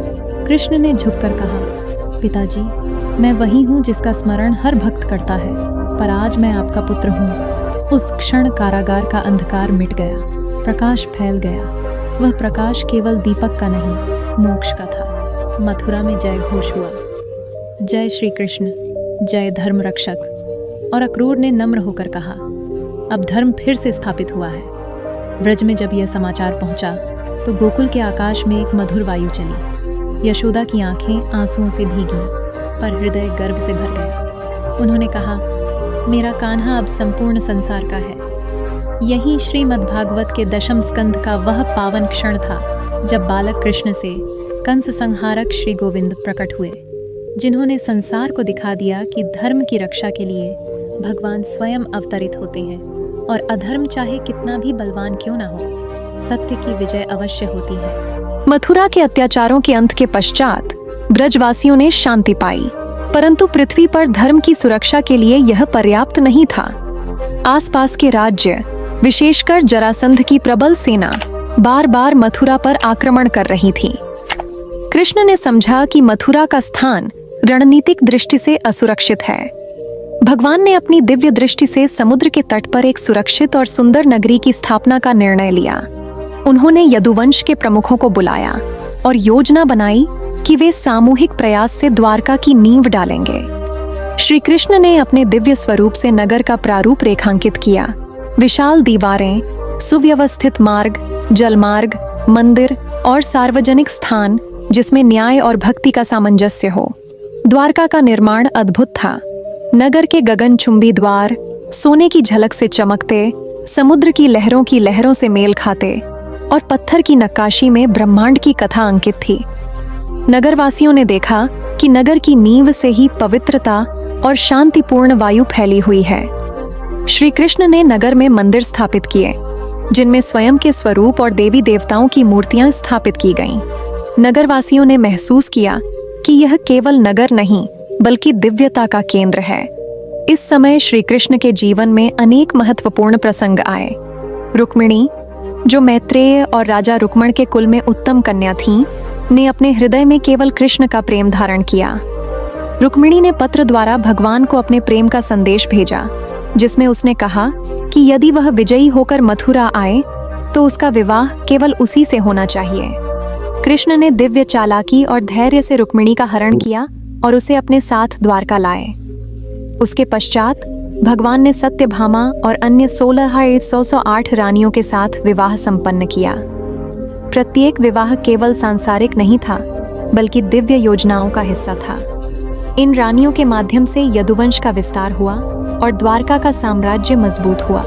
कृष्ण ने झुककर कहा, पिताजी, मैं वही हूँ जिसका स्मरण हर भक्त करता है, पर आज मैं आपका पुत्र हूँ। उस क्षण कारागार का अंधकार मिट गया, प्रकाश फैल गया। वह प्रकाश केवल दीपक का नहीं, मोक्ष का था। मथुरा में जय घोष हुआ, जय श्री कृष्ण, जय धर्म रक्षक। और अक्रूर ने नम्र होकर कहा, अब धर्म फिर से स्थापित हुआ है। व्रज में जब यह समाचार पहुंचा तो गोकुल के आकाश में एक मधुर वायु चली। यशोदा की आंखें आंसुओं से भीगी, पर हृदय गर्व से भर गया। उन्होंने कहा, मेरा कान्हा अब संपूर्ण संसार का है। यही श्रीमद्भागवत के दशम स्कंध का वह पावन क्षण था जब बालक कृष्ण से कंस संहारक श्री गोविंद प्रकट हुए, जिन्होंने संसार को दिखा दिया कि धर्म की रक्षा के लिए भगवान स्वयं अवतरित होते हैं और अधर्म चाहे कितना भी बलवान क्यों ना हो, सत्य की विजय अवश्य होती है। मथुरा के अत्याचारों के अंत के पश्चात ब्रजवासियों ने शांति पाई, परंतु पृथ्वी पर धर्म की सुरक्षा के लिए यह पर्याप्त नहीं था। आसपास के राज्य, विशेषकर जरासंध की प्रबल सेना बार बार मथुरा पर आक्रमण कर रही थी। कृष्ण ने समझा कि मथुरा का स्थान रणनीतिक दृष्टि से असुरक्षित है। भगवान ने अपनी दिव्य दृष्टि से समुद्र के तट पर एक सुरक्षित और सुंदर नगरी की स्थापना का निर्णय लिया। उन्होंने यदुवंश के प्रमुखों को बुलाया और योजना बनाई कि वे सामूहिक प्रयास से द्वारका की नींव डालेंगे। श्री कृष्ण ने अपने दिव्य स्वरूप से नगर का प्रारूप रेखांकित किया। विशाल दीवारें, सुव्यवस्थित मार्ग, जलमार्ग, मंदिर और सार्वजनिक स्थान जिसमें न्याय और भक्ति का सामंजस्य हो। द्वारका का निर्माण अद्भुत था। नगर के गगनचुंबी द्वार सोने की झलक से चमकते, समुद्र की लहरों से मेल खाते और पत्थर की नक्काशी में ब्रह्मांड की कथा अंकित थी। नगरवासियों ने देखा कि नगर की नींव से ही पवित्रता और शांतिपूर्ण वायु फैली हुई है। श्री कृष्ण ने नगर में मंदिर स्थापित किए, जिनमें स्वयं के स्वरूप और देवी देवताओं की मूर्तियां स्थापित की गईं। नगरवासियों ने महसूस किया कि यह केवल नगर नहीं बल्कि दिव्यता का केंद्र है। इस समय श्री कृष्ण के जीवन में अनेक महत्वपूर्ण प्रसंग आए। रुक्मिणी, जो मैत्रेय और राजा रुक्मण के कुल में उत्तम कन्या थीं, ने अपने हृदय में केवल कृष्ण का प्रेम धारण किया। रुक्मिणी ने पत्र द्वारा भगवान को अपने प्रेम का संदेश भेजा, जिसमें उसने कहा कि यदि वह विजयी होकर मथुरा आए तो उसका विवाह केवल उसी से होना चाहिए। कृष्ण ने दिव्य चालाकी और धैर्य से रुक्मिणी का हरण किया और उसे अपने साथ द्वारका लाए। उसके पश्चात भगवान ने सत्यभामा और अन्य 16,108 रानियों के साथ विवाह संपन्न किया। प्रत्येक विवाह केवल सांसारिक नहीं था बल्कि दिव्य योजनाओं का हिस्सा था। इन रानियों के माध्यम से यदुवंश का विस्तार हुआ और द्वारका का साम्राज्य मजबूत हुआ।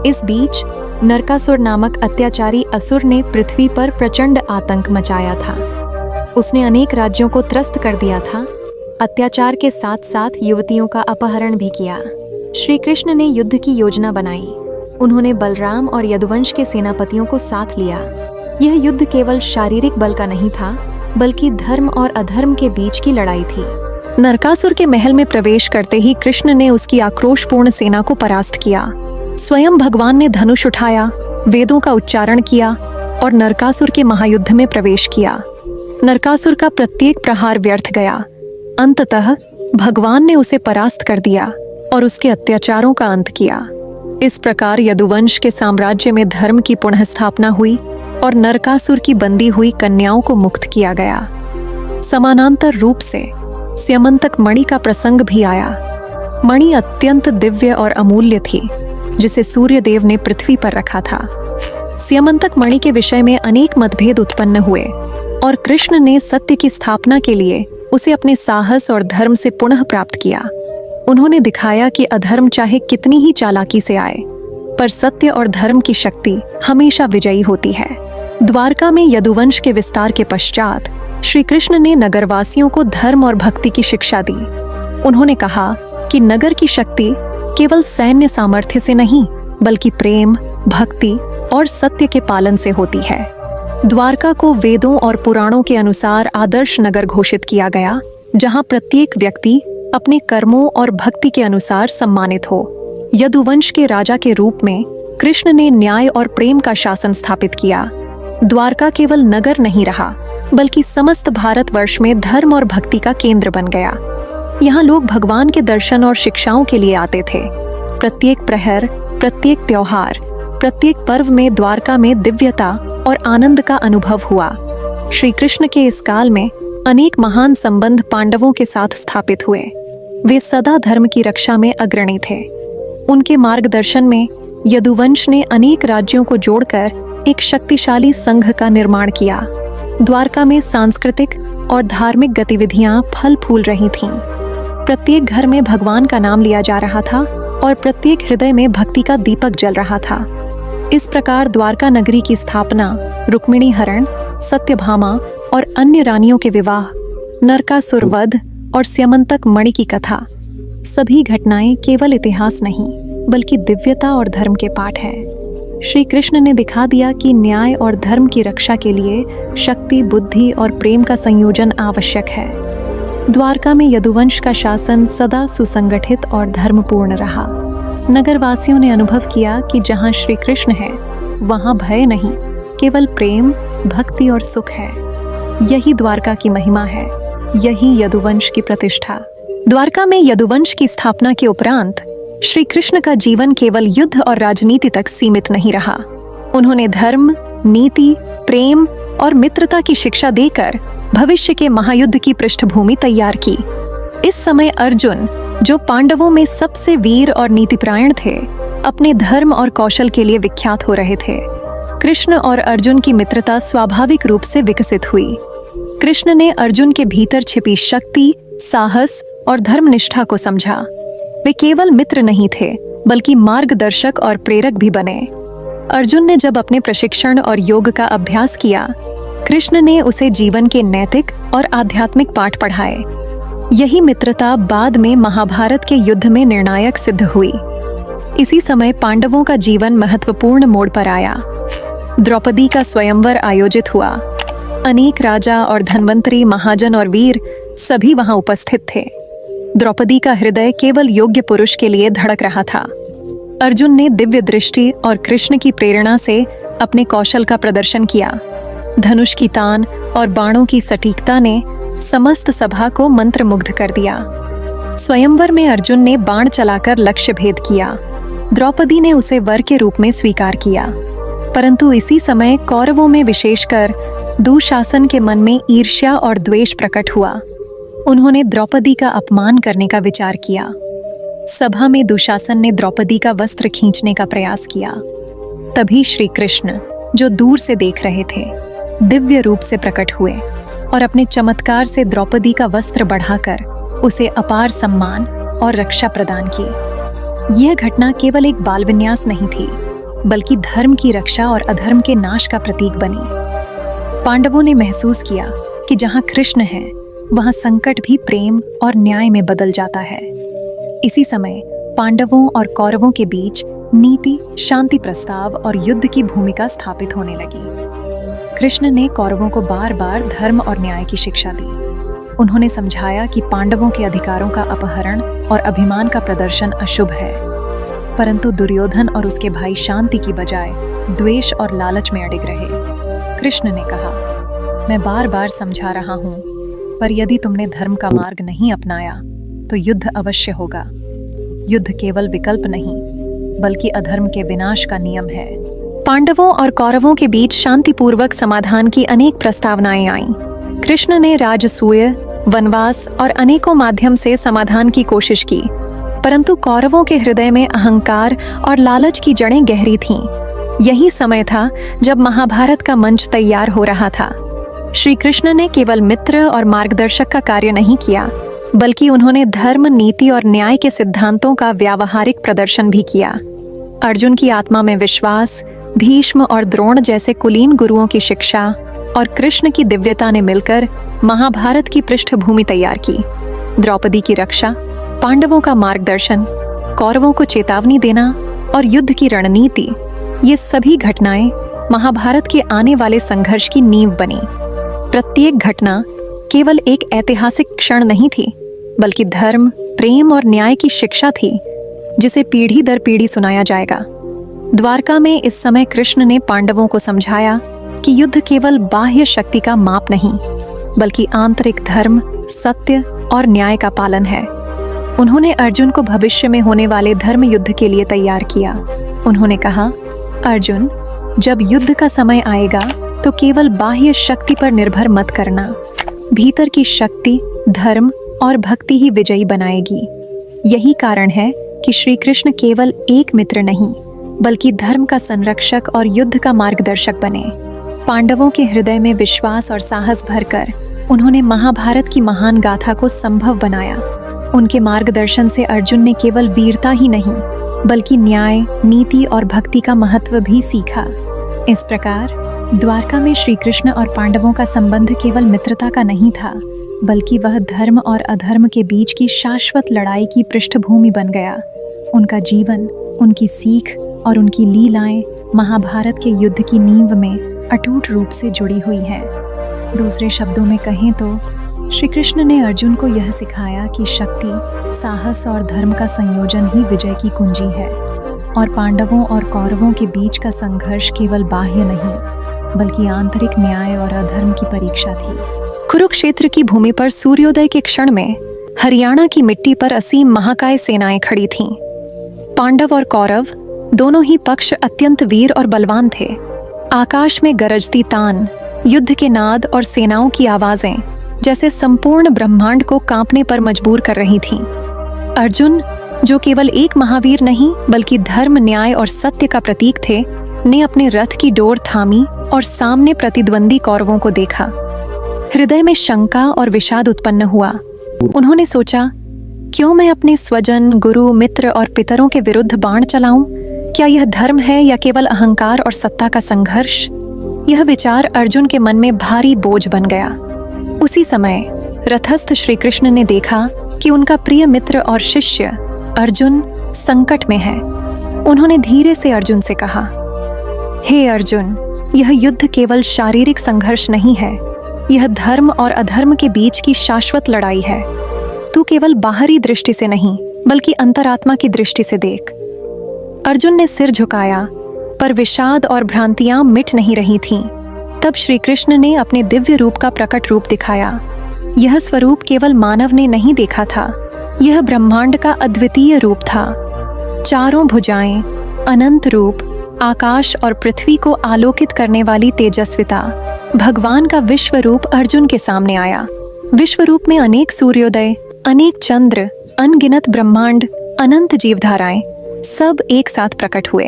इस बीच नरकासुर नामक अत्याचारी असुर ने पृथ्वी पर प्रचंड आतंक मचाया था। उसने अनेक राज्यों को त्रस्त कर दिया था। अत्याचार के साथ साथ युवतियों का अपहरण भी किया। श्री कृष्ण ने युद्ध की योजना बनाई। उन्होंने बलराम और यदुवंश के सेनापतियों को साथ लिया। यह युद्ध केवल शारीरिक बल का नहीं था बल्कि धर्म और अधर्म के बीच की लड़ाई थी। नरकासुर के महल में प्रवेश करते ही कृष्ण ने उसकी आक्रोशपूर्ण सेना को परास्त किया। स्वयं भगवान ने धनुष उठाया, वेदों का उच्चारण किया और नरकासुर के महायुद्ध में प्रवेश किया। नरकासुर का प्रत्येक प्रहार व्यर्थ गया। अंततः भगवान ने उसे परास्त कर दिया और उसके अत्याचारों का अंत किया। इस प्रकार यदुवंश के साम्राज्य में धर्म की पुनः स्थापना हुई और नरकासुर की बंदी हुई कन्याओं को मुक्त किया गया। समानांतर रूप से स्यमंतक मणि का प्रसंग भी आया। मणि अत्यंत दिव्य और अमूल्य थी, जिसे सूर्य देव ने पृथ्वी पर रखा था। स्यमंतक मणि के विषय में अनेक मतभेद उत्पन्न हुए और कृष्ण ने सत्य की स्थापना के लिए उसे अपने साहस और धर्म से पुनः प्राप्त किया। उन्होंने दिखाया कि अधर्म चाहे कितनी ही चालाकी से आए, पर सत्य और धर्म की शक्ति हमेशा विजयी होती है। द्वारका में यदुवंश के विस्तार के पश्चात श्री कृष्ण ने नगरवासियों को धर्म और भक्ति की शिक्षा दी। उन्होंने कहा कि नगर की शक्ति केवल सैन्य सामर्थ्य से नहीं बल्कि प्रेम, भक्ति और सत्य के पालन से होती है। द्वारका को वेदों और पुराणों के अनुसार आदर्श नगर घोषित किया गया, जहां प्रत्येक व्यक्ति अपने कर्मों और भक्ति के अनुसार सम्मानित हो। यदुवंश के राजा के रूप में कृष्ण ने न्याय और प्रेम का शासन स्थापित किया। द्वारका केवल नगर नहीं रहा बल्कि समस्त भारतवर्ष में धर्म और भक्ति का केंद्र बन गया। यहाँ लोग भगवान के दर्शन और शिक्षाओं के लिए आते थे। प्रत्येक प्रहर, प्रत्येक त्योहार, प्रत्येक पर्व में द्वारका में दिव्यता और आनंद का अनुभव हुआ। श्री कृष्ण के इस काल में अनेक महान संबंध पांडवों के साथ स्थापित हुए। वे सदा धर्म की रक्षा में अग्रणी थे। उनके मार्गदर्शन में यदुवंश ने अनेक राज्यों को जोड़कर एक शक्तिशाली संघ का निर्माण किया। द्वारका में सांस्कृतिक और धार्मिक गतिविधियां फल फूल रही थीं। प्रत्येक घर में भगवान का नाम लिया जा रहा था और प्रत्येक हृदय में भक्ति का दीपक जल रहा था। इस प्रकार द्वारका नगरी की स्थापना, रुक्मिणी हरण, सत्यभामा और अन्य रानियों के विवाह, नरकासुर वध और स्यमंतक मणि की कथा, सभी घटनाएं केवल इतिहास नहीं बल्कि दिव्यता और धर्म के पाठ हैं। श्री कृष्ण ने दिखा दिया कि न्याय और धर्म की रक्षा के लिए शक्ति, बुद्धि और प्रेम का संयोजन आवश्यक है। द्वारका में यदुवंश का शासन सदा सुसंगठित और धर्मपूर्ण रहा। नगरवासियों ने अनुभव किया कि जहां श्री कृष्ण है वहां भय नहीं, केवल प्रेम, भक्ति और सुख है। यही द्वारका की महिमा है, यही यदुवंश की प्रतिष्ठा। द्वारका में यदुवंश की स्थापना के उपरांत श्री कृष्ण का जीवन केवल युद्ध और राजनीति तक सीमित नहीं रहा। उन्होंने धर्म, नीति, प्रेम और मित्रता की शिक्षा देकर भविष्य के महायुद्ध की पृष्ठभूमि तैयार की। इस समय अर्जुन, जो पांडवों में सबसे वीर और नीतिपरायण थे, अपने धर्म और कौशल के लिए विख्यात हो रहे थे। कृष्ण और अर्जुन की मित्रता स्वाभाविक रूप से विकसित हुई। कृष्ण ने अर्जुन के भीतर छिपी शक्ति, साहस और धर्मनिष्ठा को समझा। वे केवल मित्र नहीं थे, बल्कि मार्गदर्शक और प्रेरक भी बने। अर्जुन ने जब अपने प्रशिक्षण और योग का अभ्यास किया, कृष्ण ने उसे जीवन के नैतिक और आध्यात्मिक पाठ पढ़ाए। यही मित्रता बाद में महाभारत के युद्ध में निर्णायक सिद्ध हुई। इसी समय पांडवों का जीवन महत्वपूर्ण मोड़ पर आया। द्रौपदी का स्वयंवर आयोजित हुआ। अनेक राजा और धनवंतरी, महाजन और वीर सभी वहां उपस्थित थे। द्रौपदी का हृदय केवल योग्य पुरुष के लिए धड़क रहा था। अर्जुन ने दिव्य दृष्टि और कृष्ण की प्रेरणा से अपने कौशल का प्रदर्शन किया। धनुष की तान और बाणों की सटीकता ने समस्त सभा को मंत्रमुग्ध कर दिया। स्वयंवर में अर्जुन ने बाण चलाकर लक्ष्य भेद किया। द्रौपदी ने उसे वर के रूप में स्वीकार किया। परंतु इसी समय कौरवों में, विशेषकर दुशासन के मन में ईर्ष्या और द्वेष प्रकट हुआ। उन्होंने द्रौपदी का अपमान करने का विचार किया। सभा में दुशासन ने द्रौपदी का वस्त्र खींचने का प्रयास किया। तभी श्री कृष्ण, जो दूर से देख रहे थे, दिव्य रूप से प्रकट हुए और अपने चमत्कार से द्रौपदी का वस्त्र बढ़ाकर उसे अपार सम्मान और रक्षा प्रदान की। यह घटना केवल एक बाल विन्यास नहीं थी, बल्कि धर्म की रक्षा और अधर्म के नाश का प्रतीक बनी। पांडवों ने महसूस किया कि जहां कृष्ण है, वहां संकट भी प्रेम और न्याय में बदल जाता है। इसी समय पांडवों और कौरवों के बीच नीति, शांति प्रस्ताव और युद्ध की भूमिका स्थापित होने लगी। कृष्ण ने कौरवों को बार बार धर्म और न्याय की शिक्षा दी। उन्होंने समझाया कि पांडवों के अधिकारों का अपहरण और अभिमान का प्रदर्शन अशुभ है। परंतु दुर्योधन और उसके भाई शांति की बजाय द्वेष और लालच में अडिग रहे। कृष्ण ने कहा, मैं बार बार समझा रहा हूं, पर यदि तुमने धर्म का मार्ग नहीं अपनाया तो युद्ध अवश्य होगा। युद्ध केवल विकल्प नहीं, बल्कि अधर्म के विनाश का नियम है। पांडवों और कौरवों के बीच शांतिपूर्वक समाधान की अनेक प्रस्तावनाएं आईं। कृष्ण ने राजसूय, वनवास और अनेकों माध्यम से समाधान की कोशिश की, परंतु कौरवों के हृदय में अहंकार और लालच की जड़ें गहरी थीं। यही समय था जब महाभारत का मंच तैयार हो रहा था। श्री कृष्ण ने केवल मित्र और मार्गदर्शक का कार्य नहीं किया, बल्कि उन्होंने धर्म, नीति और न्याय के सिद्धांतों का व्यावहारिक प्रदर्शन भी किया। अर्जुन की आत्मा में विश्वास, भीष्म और द्रोण जैसे कुलीन गुरुओं की शिक्षा और कृष्ण की दिव्यता ने मिलकर महाभारत की पृष्ठभूमि तैयार की। द्रौपदी की रक्षा, पांडवों का मार्गदर्शन, कौरवों को चेतावनी देना और युद्ध की रणनीति, ये सभी घटनाएं महाभारत के आने वाले संघर्ष की नींव बनी। प्रत्येक घटना केवल एक ऐतिहासिक क्षण नहीं थी, बल्कि धर्म, प्रेम और न्याय की शिक्षा थी, जिसे पीढ़ी दर पीढ़ी सुनाया जाएगा। द्वारका में इस समय कृष्ण ने पांडवों को समझाया कि युद्ध केवल बाह्य शक्ति का माप नहीं, बल्कि आंतरिक धर्म, सत्य और न्याय का पालन है। उन्होंने अर्जुन को भविष्य में होने वाले धर्म युद्ध के लिए तैयार किया। उन्होंने कहा, अर्जुन, जब युद्ध का समय आएगा तो केवल बाह्य शक्ति पर निर्भर मत करना। भीतर की शक्ति, धर्म और भक्ति ही विजयी बनाएगी। यही कारण है कि श्री कृष्ण केवल एक मित्र नहीं, बल्कि धर्म का संरक्षक और युद्ध का मार्गदर्शक बने। पांडवों के हृदय में विश्वास और साहस भरकर उन्होंने महाभारत की महान गाथा को संभव बनाया। उनके मार्गदर्शन से अर्जुन ने केवल वीरता ही नहीं, बल्कि न्याय, नीति और भक्ति का महत्व भी सीखा। इस प्रकार द्वारका में श्री कृष्ण और पांडवों का संबंध केवल मित्रता का नहीं था, बल्कि वह धर्म और अधर्म के बीच की शाश्वत लड़ाई की पृष्ठभूमि बन गया। उनका जीवन, उनकी सीख और उनकी लीलाएं महाभारत के युद्ध की नींव में अटूट रूप से जुड़ी हुई हैं। दूसरे शब्दों में कहें तो श्री कृष्ण ने अर्जुन को यह सिखाया कि शक्ति, साहस और धर्म का संयोजन ही विजय की कुंजी है, और पांडवों और कौरवों के बीच का संघर्ष केवल बाह्य नहीं, बल्कि आंतरिक न्याय और अधर्म की परीक्षा थी। कुरुक्षेत्र की भूमि पर सूर्योदय के क्षण में हरियाणा की मिट्टी पर असीम महाकाय सेनाएं खड़ी थीं। पांडव और कौरव दोनों ही पक्ष अत्यंत वीर और बलवान थे। आकाश में गरजती तान, युद्ध के नाद और सेनाओं की आवाजें जैसे संपूर्ण ब्रह्मांड को कांपने पर मजबूर कर रही थीं। अर्जुन, जो केवल एक महावीर नहीं बल्कि धर्म, न्याय और सत्य का प्रतीक थे, ने अपने रथ की डोर थामी और सामने प्रतिद्वंदी कौरवों को देखा। हृदय में शंका और विषाद उत्पन्न हुआ। उन्होंने सोचा, क्यों मैं अपने स्वजन, गुरु, मित्र और पितरों के विरुद्ध बाण चलाऊं? क्या यह धर्म है या केवल अहंकार और सत्ता का संघर्ष? यह विचार अर्जुन के मन में भारी बोझ बन गया। उसी समय रथस्थ श्री कृष्ण ने देखा कि उनका प्रिय मित्र और शिष्य अर्जुन संकट में है। उन्होंने धीरे से अर्जुन से कहा, हे अर्जुन, यह युद्ध केवल शारीरिक संघर्ष नहीं है, यह धर्म और अधर्म के बीच की शाश्वत लड़ाई है। तू केवल बाहरी दृष्टि से नहीं बल्कि अंतरात्मा की दृष्टि से देख। अर्जुन ने सिर झुकाया, पर विषाद और भ्रांतियां मिट नहीं रही थीं। तब श्री कृष्ण ने अपने दिव्य रूप का प्रकट रूप दिखाया। यह स्वरूप केवल मानव ने नहीं देखा था, यह ब्रह्मांड का अद्वितीय रूप था। चारों भुजाएं, अनंत रूप, आकाश और पृथ्वी को आलोकित करने वाली तेजस्विता, भगवान का विश्व रूप अर्जुन के सामने आया। विश्व रूप में अनेक सूर्योदय, अनेक चंद्र, अनगिनत ब्रह्मांड, अनंत जीवधाराएं सब एक साथ प्रकट हुए।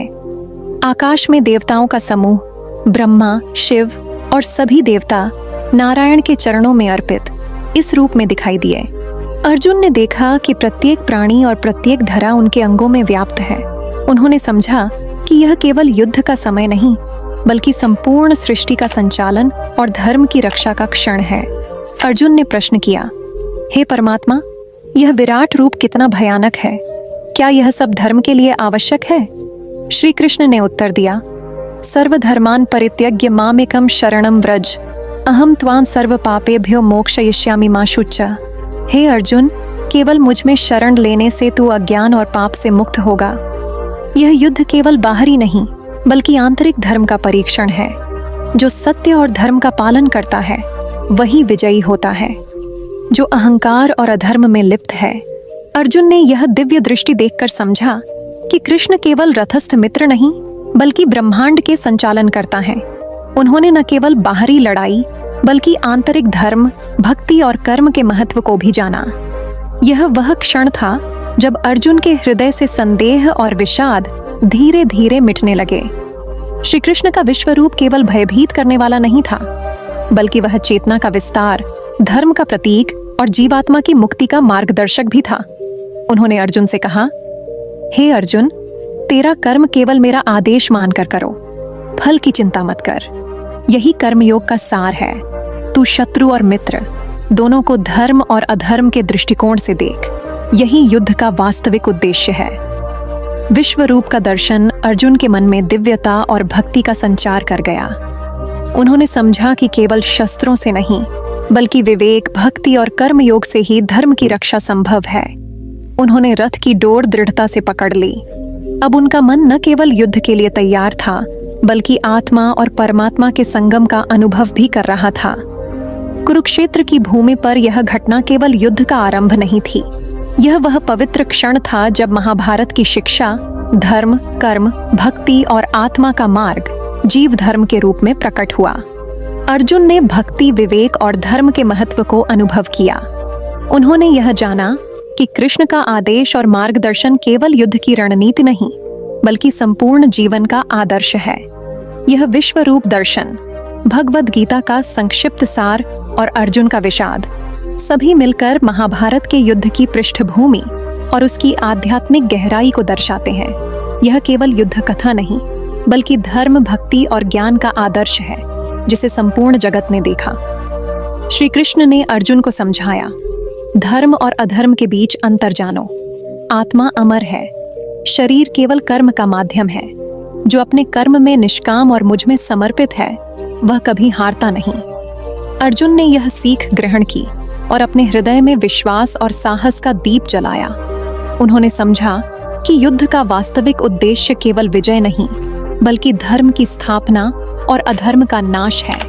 आकाश में देवताओं का समूह, ब्रह्मा, शिव और सभी देवता नारायण के चरणों में अर्पित इस रूप में दिखाई दिए। अर्जुन ने देखा कि प्रत्येक प्राणी और प्रत्येक धरा उनके अंगों में व्याप्त है। उन्होंने समझा कि यह केवल युद्ध का समय नहीं बल्कि संपूर्ण सृष्टि का संचालन और धर्म की रक्षा का क्षण है। अर्जुन ने प्रश्न किया, हे परमात्मा, यह विराट रूप कितना भयानक है? क्या यह सब धर्म के लिए आवश्यक है? श्री कृष्ण ने उत्तर दिया, सर्वधर्मान् परित्यज्य मामेकं शरणं व्रज, अहम त्वां सर्व पापेभ्यो मोक्षयिष्यामि मा शुच्च। हे अर्जुन, केवल मुझ में शरण लेने से तू अज्ञान और पाप से मुक्त होगा। यह युद्ध केवल बाहरी नहीं बल्कि आंतरिक धर्म का परीक्षण है। जो सत्य और धर्म का पालन करता है वही विजयी होता है, जो अहंकार और अधर्म में लिप्त है। अर्जुन ने यह दिव्य दृष्टि देखकर समझा कि कृष्ण केवल रथस्थ मित्र नहीं बल्कि ब्रह्मांड के संचालन करता है। उन्होंने न केवल बाहरी लड़ाई बल्कि आंतरिक धर्म, भक्ति और कर्म के महत्व को भी जाना। यह वह क्षण था जब अर्जुन के हृदय से संदेह और विषाद धीरे धीरे मिटने लगे। श्री कृष्ण का विश्व रूप केवल भयभीत करने वाला नहीं था बल्कि वह चेतना का विस्तार, धर्म का प्रतीक और जीवात्मा की मुक्ति का मार्गदर्शक भी था। उन्होंने अर्जुन से कहा, हे अर्जुन, तेरा कर्म केवल मेरा आदेश मानकर करो, फल की चिंता मत कर। यही कर्मयोग का सार है। तू शत्रु और मित्र दोनों को धर्म और अधर्म के दृष्टिकोण से देख। यही युद्ध का वास्तविक उद्देश्य है। विश्व रूप का दर्शन अर्जुन के मन में दिव्यता और भक्ति का संचार कर गया। उन्होंने समझा कि केवल शस्त्रों से नहीं बल्कि विवेक, भक्ति और कर्म योग से ही धर्म की रक्षा संभव है। उन्होंने रथ की डोर दृढ़ता से पकड़ ली। अब उनका मन न केवल युद्ध के लिए तैयार था बल्कि आत्मा और परमात्मा के संगम का अनुभव भी कर रहा था। कुरुक्षेत्र की भूमि पर यह घटना केवल युद्ध का आरंभ नहीं थी, यह वह पवित्र क्षण था जब महाभारत की शिक्षा धर्म, कर्म, भक्ति और आत्मा का मार्ग जीव धर्म के रूप में प्रकट हुआ। अर्जुन ने भक्ति, विवेक और धर्म के महत्व को अनुभव किया। उन्होंने यह जाना कि कृष्ण का आदेश और मार्गदर्शन केवल युद्ध की रणनीति नहीं बल्कि संपूर्ण जीवन का आदर्श है। यह विश्व रूप दर्शन, भगवद गीता का संक्षिप्त सार और अर्जुन का विषाद सभी मिलकर महाभारत के युद्ध की पृष्ठभूमि और उसकी आध्यात्मिक गहराई को दर्शाते हैं। यह केवल युद्ध कथा नहीं बल्कि धर्म, भक्ति और ज्ञान का आदर्श है जिसे संपूर्ण जगत ने देखा। श्री कृष्ण ने अर्जुन को समझाया, धर्म और अधर्म के बीच अंतर जानो। आत्मा अमर है, शरीर केवल कर्म का माध्यम है। जो अपने कर्म में निष्काम और मुझ में समर्पित है वह कभी हारता नहीं। अर्जुन ने यह सीख ग्रहण की और अपने हृदय में विश्वास और साहस का दीप जलाया। उन्होंने समझा कि युद्ध का वास्तविक उद्देश्य केवल विजय नहीं बल्कि धर्म की स्थापना और अधर्म का नाश है।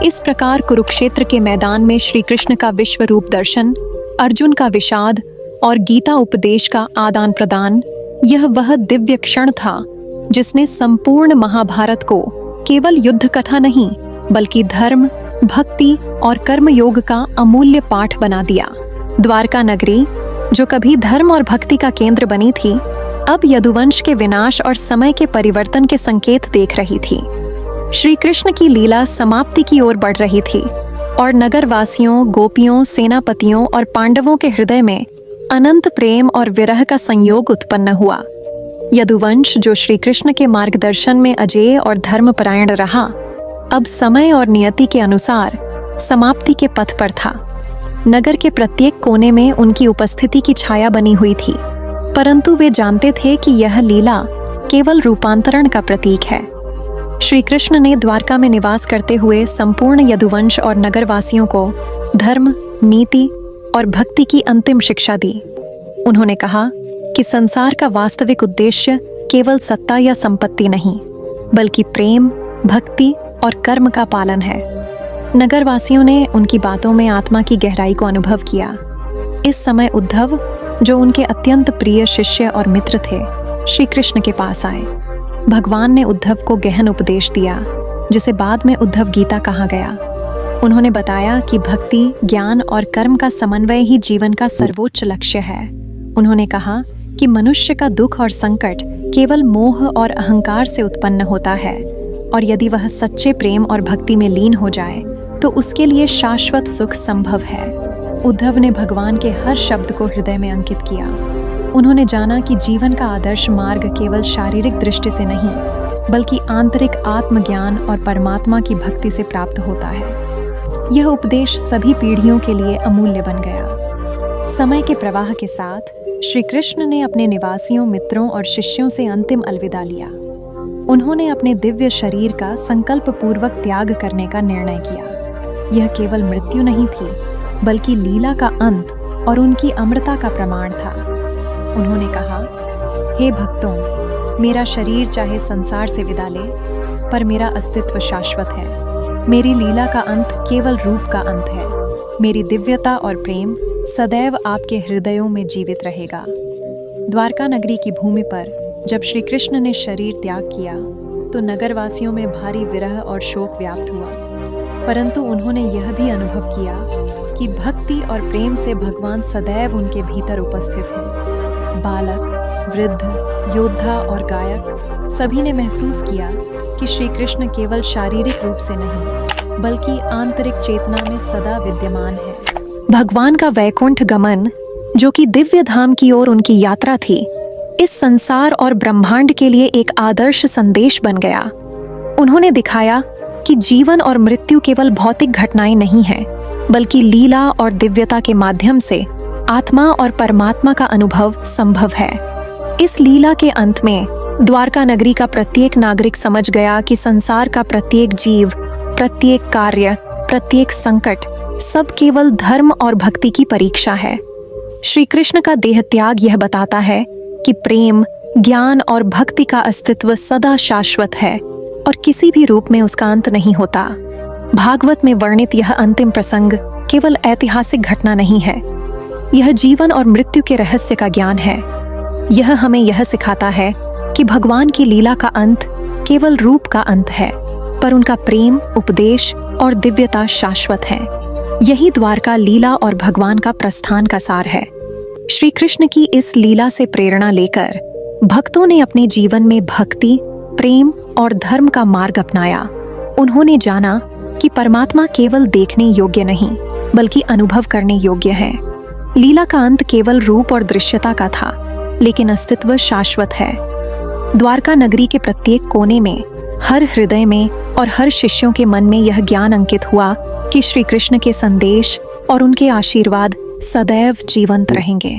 इस प्रकार कुरुक्षेत्र के मैदान में श्री कृष्ण का विश्व रूप दर्शन, अर्जुन का विषाद और गीता उपदेश का आदान प्रदान, यह वह दिव्य क्षण था जिसने संपूर्ण महाभारत को केवल युद्ध कथा नहीं बल्कि धर्म, भक्ति और कर्म योग का अमूल्य पाठ बना दिया। द्वारका नगरी, जो कभी धर्म और भक्ति का केंद्र बनी थी, अब यदुवंश के विनाश और समय के परिवर्तन के संकेत देख रही थी। श्री कृष्ण की लीला समाप्ति की ओर बढ़ रही थी और नगरवासियों, गोपियों, सेनापतियों और पांडवों के हृदय में अनंत प्रेम और विरह का संयोग उत्पन्न हुआ। यदुवंश, जो श्री कृष्ण के मार्गदर्शन में अजेय और धर्मपरायण रहा, अब समय और नियति के अनुसार समाप्ति के पथ पर था। नगर के प्रत्येक कोने में उनकी उपस्थिति की छाया बनी हुई थी, परंतु वे जानते थे कि यह लीला केवल रूपांतरण का प्रतीक है। श्री कृष्ण ने द्वारका में निवास करते हुए संपूर्ण यदुवंश और नगरवासियों को धर्म, नीति और भक्ति की अंतिम शिक्षा दी। उन्होंने कहा कि संसार का वास्तविक उद्देश्य केवल सत्ता या संपत्ति नहीं, बल्कि प्रेम, भक्ति और कर्म का पालन है। नगरवासियों ने उनकी बातों में आत्मा की गहराई को अनुभव किया। इस समय उद्धव, जो उनके अत्यंत प्रिय शिष्य और मित्र थे, श्री कृष्ण के पास आए। भगवान ने उद्धव को गहन उपदेश दिया, जिसे बाद में उद्धव गीता कहा गया। उन्होंने बताया कि भक्ति, ज्ञान और कर्म का समन्वय ही जीवन का सर्वोच्च लक्ष्य है। उन्होंने कहा कि मनुष्य का दुख और संकट केवल मोह और अहंकार से उत्पन्न होता है, और यदि वह सच्चे प्रेम और भक्ति में लीन हो जाए तो उसके लिए शाश्वत सुख संभव है। उद्धव ने भगवान के हर शब्द को हृदय में अंकित किया। उन्होंने जाना कि जीवन का आदर्श मार्ग केवल शारीरिक दृष्टि से नहीं, बल्कि आंतरिक आत्मज्ञान और परमात्मा की भक्ति से प्राप्त होता है। यह उपदेश सभी पीढ़ियों के लिए अमूल्य बन गया। समय के प्रवाह के साथ श्री कृष्ण ने अपने निवासियों, मित्रों और शिष्यों से अंतिम अलविदा लिया। उन्होंने अपने दिव्य शरीर का संकल्प पूर्वक त्याग करने का निर्णय किया। यह केवल मृत्यु नहीं थी, बल्कि लीला का अंत और उनकी अमरता का प्रमाण था। उन्होंने कहा, हे भक्तों, मेरा शरीर चाहे संसार से विदा ले, पर मेरा अस्तित्व शाश्वत है। मेरी लीला का अंत केवल रूप का अंत है। मेरी दिव्यता और प्रेम सदैव आपके हृदयों में जीवित रहेगा। द्वारका नगरी की भूमि पर जब श्री कृष्ण ने शरीर त्याग किया तो नगरवासियों में भारी विरह और शोक व्याप्त हुआ, परंतु उन्होंने यह भी अनुभव किया कि भक्ति और प्रेम से भगवान सदैव उनके भीतर उपस्थित हैं। बालक, वृद्ध, योद्धा और गायक सभी ने महसूस किया कि श्री कृष्ण केवल शारीरिक रूप से नहीं, बल्कि आंतरिक चेतना में सदा विद्यमान है। भगवान का वैकुंठ गमन, जो कि दिव्य धाम की ओर उनकी यात्रा थी, इस संसार और ब्रह्मांड के लिए एक आदर्श संदेश बन गया। उन्होंने दिखाया कि जीवन और मृत्यु केवल भौतिक घटनाएं नहीं हैं, बल्कि लीला और दिव्यता के माध्यम से आत्मा और परमात्मा का अनुभव संभव है। इस लीला के अंत में द्वारका नगरी का प्रत्येक नागरिक समझ गया कि संसार का प्रत्येक जीव, प्रत्येक कार्य, प्रत्येक संकट सब केवल धर्म और भक्ति की परीक्षा है। श्री कृष्ण का देह त्याग यह बताता है कि प्रेम, ज्ञान और भक्ति का अस्तित्व सदा शाश्वत है और किसी भी रूप में उसका अंत नहीं होता। भागवत में वर्णित यह अंतिम प्रसंग केवल ऐतिहासिक घटना नहीं है, यह जीवन और मृत्यु के रहस्य का ज्ञान है। यह हमें यह सिखाता है कि भगवान की लीला का अंत केवल रूप का अंत है, पर उनका प्रेम, उपदेश और दिव्यता शाश्वत है। यही द्वारका लीला और भगवान का प्रस्थान का सार है। श्री कृष्ण की इस लीला से प्रेरणा लेकर भक्तों ने अपने जीवन में भक्ति, प्रेम और धर्म का मार्ग अपनाया। उन्होंने जाना कि परमात्मा केवल देखने योग्य नहीं, बल्कि अनुभव करने योग्य है। लीला का अंत केवल रूप और दृश्यता का था, लेकिन अस्तित्व शाश्वत है। द्वारका नगरी के प्रत्येक कोने में, हर हृदय में और हर शिष्यों के मन में यह ज्ञान अंकित हुआ कि श्री कृष्ण के संदेश और उनके आशीर्वाद सदैव जीवंत रहेंगे।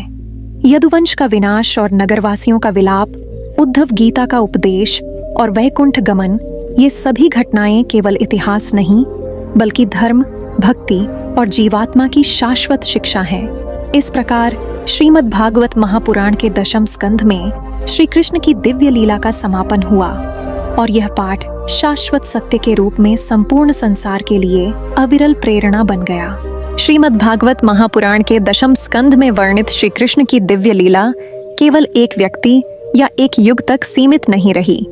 यदुवंश का विनाश और नगरवासियों का विलाप, उद्धव गीता का उपदेश और वैकुंठ गमन, ये सभी घटनाएं केवल इतिहास नहीं, बल्कि धर्म, भक्ति और जीवात्मा की शाश्वत शिक्षा हैं। इस प्रकार श्रीमद् भागवत महापुराण के दशम स्कंध में श्री कृष्ण की दिव्य लीला का समापन हुआ और यह पाठ शाश्वत सत्य के रूप में संपूर्ण संसार के लिए अविरल प्रेरणा बन गया। श्रीमद् भागवत महापुराण के दशम स्कंध में वर्णित श्री कृष्ण की दिव्य लीला केवल एक व्यक्ति या एक युग तक सीमित नहीं रही,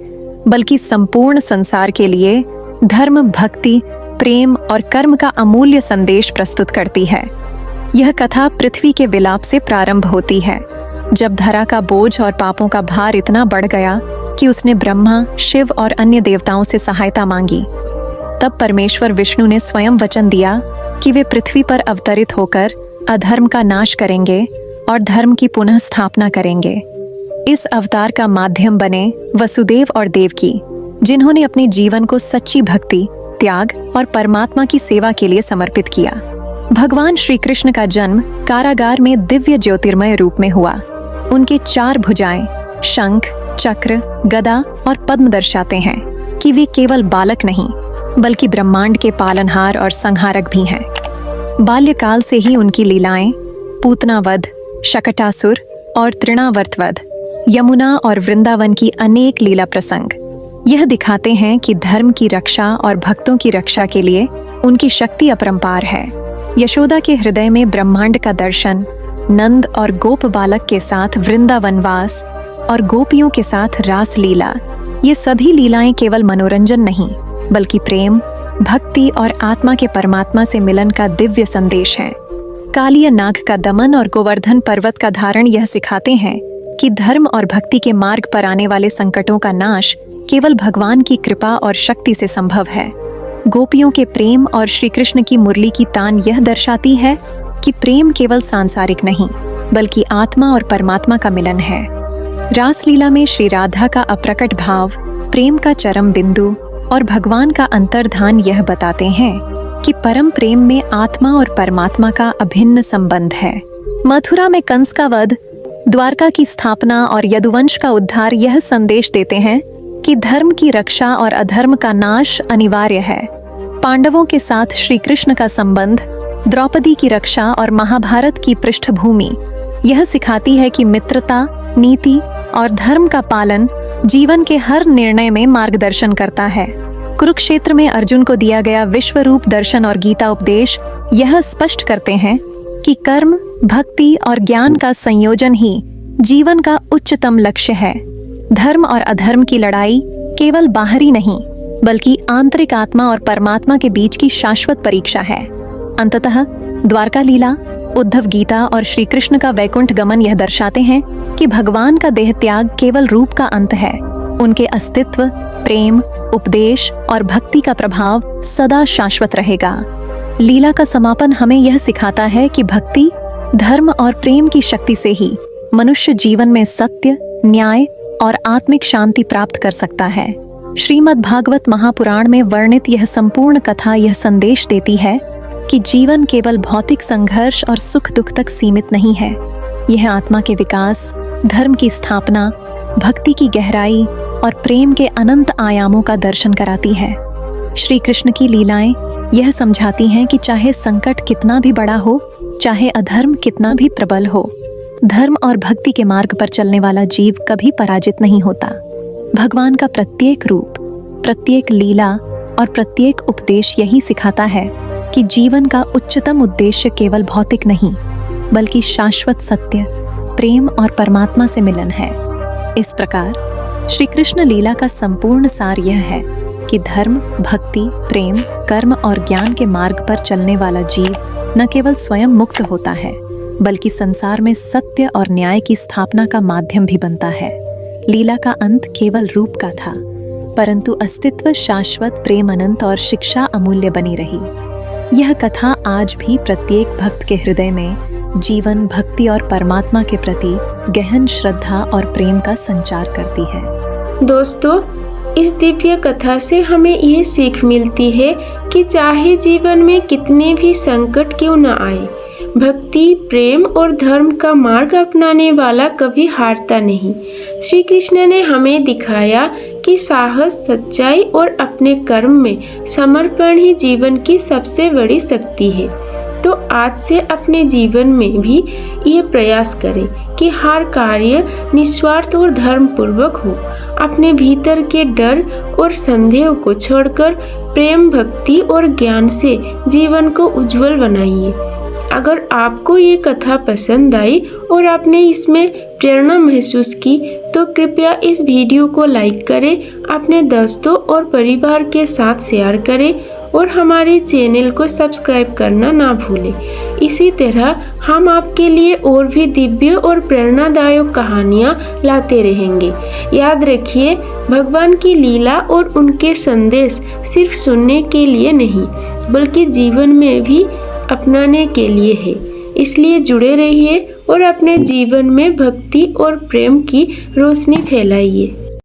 बल्कि संपूर्ण संसार के लिए धर्म, भक्ति, प्रेम और कर्म का अमूल्य संदेश प्रस्तुत करती है। यह कथा पृथ्वी के विलाप से प्रारंभ होती है, जब धरा का बोझ और पापों का भार इतना बढ़ गया कि उसने ब्रह्मा, शिव और अन्य देवताओं से सहायता मांगी। तब परमेश्वर विष्णु ने स्वयं वचन दिया कि वे पृथ्वी पर अवतरित होकर अधर्म का नाश करेंगे और धर्म की पुनः स्थापना करेंगे। इस अवतार का माध्यम बने वसुदेव और देवकी, जिन्होंने अपने जीवन को सच्ची भक्ति, त्याग और परमात्मा की सेवा के लिए समर्पित किया। भगवान श्री कृष्ण का जन्म कारागार में दिव्य ज्योतिर्मय रूप में हुआ। उनके 4 भुजाएं शंख, चक्र, गदा और पद्म दर्शाते हैं कि वे केवल बालक नहीं बल्कि ब्रह्मांड के पालनहार और संहारक भी हैं। बाल्यकाल से ही उनकी लीलाएं पूतनावध, शकटासुर और तृणावर्तवध, यमुना और वृंदावन की अनेक लीला प्रसंग यह दिखाते हैं कि धर्म की रक्षा और भक्तों की रक्षा के लिए उनकी शक्ति अपरंपार है। यशोदा के हृदय में ब्रह्मांड का दर्शन, नंद और गोप बालक के साथ वृंदावनवास और गोपियों के साथ रास लीला, ये सभी लीलाएं केवल मनोरंजन नहीं बल्कि प्रेम, भक्ति और आत्मा के परमात्मा से मिलन का दिव्य संदेश है। कालिया नाग का दमन और गोवर्धन पर्वत का धारण यह सिखाते हैं कि धर्म और भक्ति के मार्ग पर आने वाले संकटों का नाश केवल भगवान की कृपा और शक्ति से संभव है। गोपियों के प्रेम और श्री कृष्ण की मुरली की तान यह दर्शाती है कि प्रेम केवल सांसारिक नहीं बल्कि आत्मा और परमात्मा का मिलन है। रासलीला में श्री राधा का अप्रकट भाव, प्रेम का चरम बिंदु और भगवान का अंतर्धान यह बताते हैं कि परम प्रेम में आत्मा और परमात्मा का अभिन्न संबंध है। मथुरा में कंस का वध, द्वारका की स्थापना और यदुवंश का उद्धार यह संदेश देते हैं कि धर्म की रक्षा और अधर्म का नाश अनिवार्य है। पांडवों के साथ श्री कृष्ण का संबंध, द्रौपदी की रक्षा और महाभारत की पृष्ठभूमि यह सिखाती है कि मित्रता, नीति और धर्म का पालन जीवन के हर निर्णय में मार्गदर्शन करता है। कुरुक्षेत्र में अर्जुन को दिया गया विश्वरूप दर्शन और गीता उपदेश यह स्पष्ट करते हैं कि कर्म, भक्ति और ज्ञान का संयोजन ही जीवन का उच्चतम लक्ष्य है। धर्म और अधर्म की लड़ाई केवल बाहरी नहीं बल्कि आंतरिक आत्मा और परमात्मा के बीच की शाश्वत परीक्षा है। अंततः द्वारका लीला, उद्धव गीता और श्री कृष्ण का वैकुंठ गमन यह दर्शाते हैं कि भगवान का देह त्याग केवल रूप का अंत है। उनके अस्तित्व, प्रेम, उपदेश और भक्ति का प्रभाव सदा शाश्वत रहेगा। लीला का समापन हमें यह सिखाता है कि भक्ति, धर्म और प्रेम की शक्ति से ही मनुष्य जीवन में सत्य, न्याय और आत्मिक शांति प्राप्त कर सकता है। श्रीमद् भागवत महापुराण में वर्णित यह संपूर्ण कथा यह संदेश देती है कि जीवन केवल भौतिक संघर्ष और सुख दुख तक सीमित नहीं है। यह आत्मा के विकास, धर्म की स्थापना, भक्ति की गहराई और प्रेम के अनंत आयामों का दर्शन कराती है। श्री कृष्ण की लीलाएं यह समझाती हैं कि चाहे संकट कितना भी बड़ा हो, चाहे अधर्म कितना भी प्रबल हो, धर्म और भक्ति के मार्ग पर चलने वाला जीव कभी पराजित नहीं होता। भगवान का प्रत्येक रूप, प्रत्येक लीला और प्रत्येक उपदेश यही सिखाता है कि जीवन का उच्चतम उद्देश्य केवल भौतिक नहीं बल्कि शाश्वत सत्य, प्रेम और परमात्मा से मिलन है। इस प्रकार श्री कृष्ण लीला का संपूर्ण सार यह है कि धर्म, भक्ति, प्रेम, कर्म और ज्ञान के मार्ग पर चलने वाला जीव न केवल स्वयं मुक्त होता है बल्कि संसार में सत्य और न्याय की स्थापना का माध्यम भी बनता है। लीला का अंत केवल रूप का था, परंतु अस्तित्व शाश्वत, प्रेम अनंत और शिक्षा अमूल्य बनी रही। यह कथा आज भी प्रत्येक भक्त के हृदय में जीवन, भक्ति और परमात्मा के प्रति गहन श्रद्धा और प्रेम का संचार करती है। दोस्तों, इस दिव्य कथा से हमें यह सीख मिलती है कि चाहे जीवन में कितने भी संकट क्यों न आए, भक्ति, प्रेम और धर्म का मार्ग अपनाने वाला कभी हारता नहीं। श्री कृष्ण ने हमें दिखाया कि साहस, सच्चाई और अपने कर्म में समर्पण ही जीवन की सबसे बड़ी शक्ति है। तो आज से अपने जीवन में भी ये प्रयास करें कि हर कार्य निस्वार्थ और धर्म पूर्वक हो। अपने भीतर के डर और संदेह को छोड़कर प्रेम, भक्ति और ज्ञान से जीवन को उज्जवल बनाइए। अगर आपको ये कथा पसंद आई और आपने इसमें प्रेरणा महसूस की तो कृपया इस वीडियो को लाइक करें, अपने दोस्तों और परिवार के साथ शेयर करें और हमारे चैनल को सब्सक्राइब करना ना भूलें। इसी तरह हम आपके लिए और भी दिव्य और प्रेरणादायक कहानियाँ लाते रहेंगे। याद रखिए, भगवान की लीला और उनके संदेश सिर्फ सुनने के लिए नहीं बल्कि जीवन में भी अपनाने के लिए है। इसलिए जुड़े रहिए और अपने जीवन में भक्ति और प्रेम की रोशनी फैलाइए।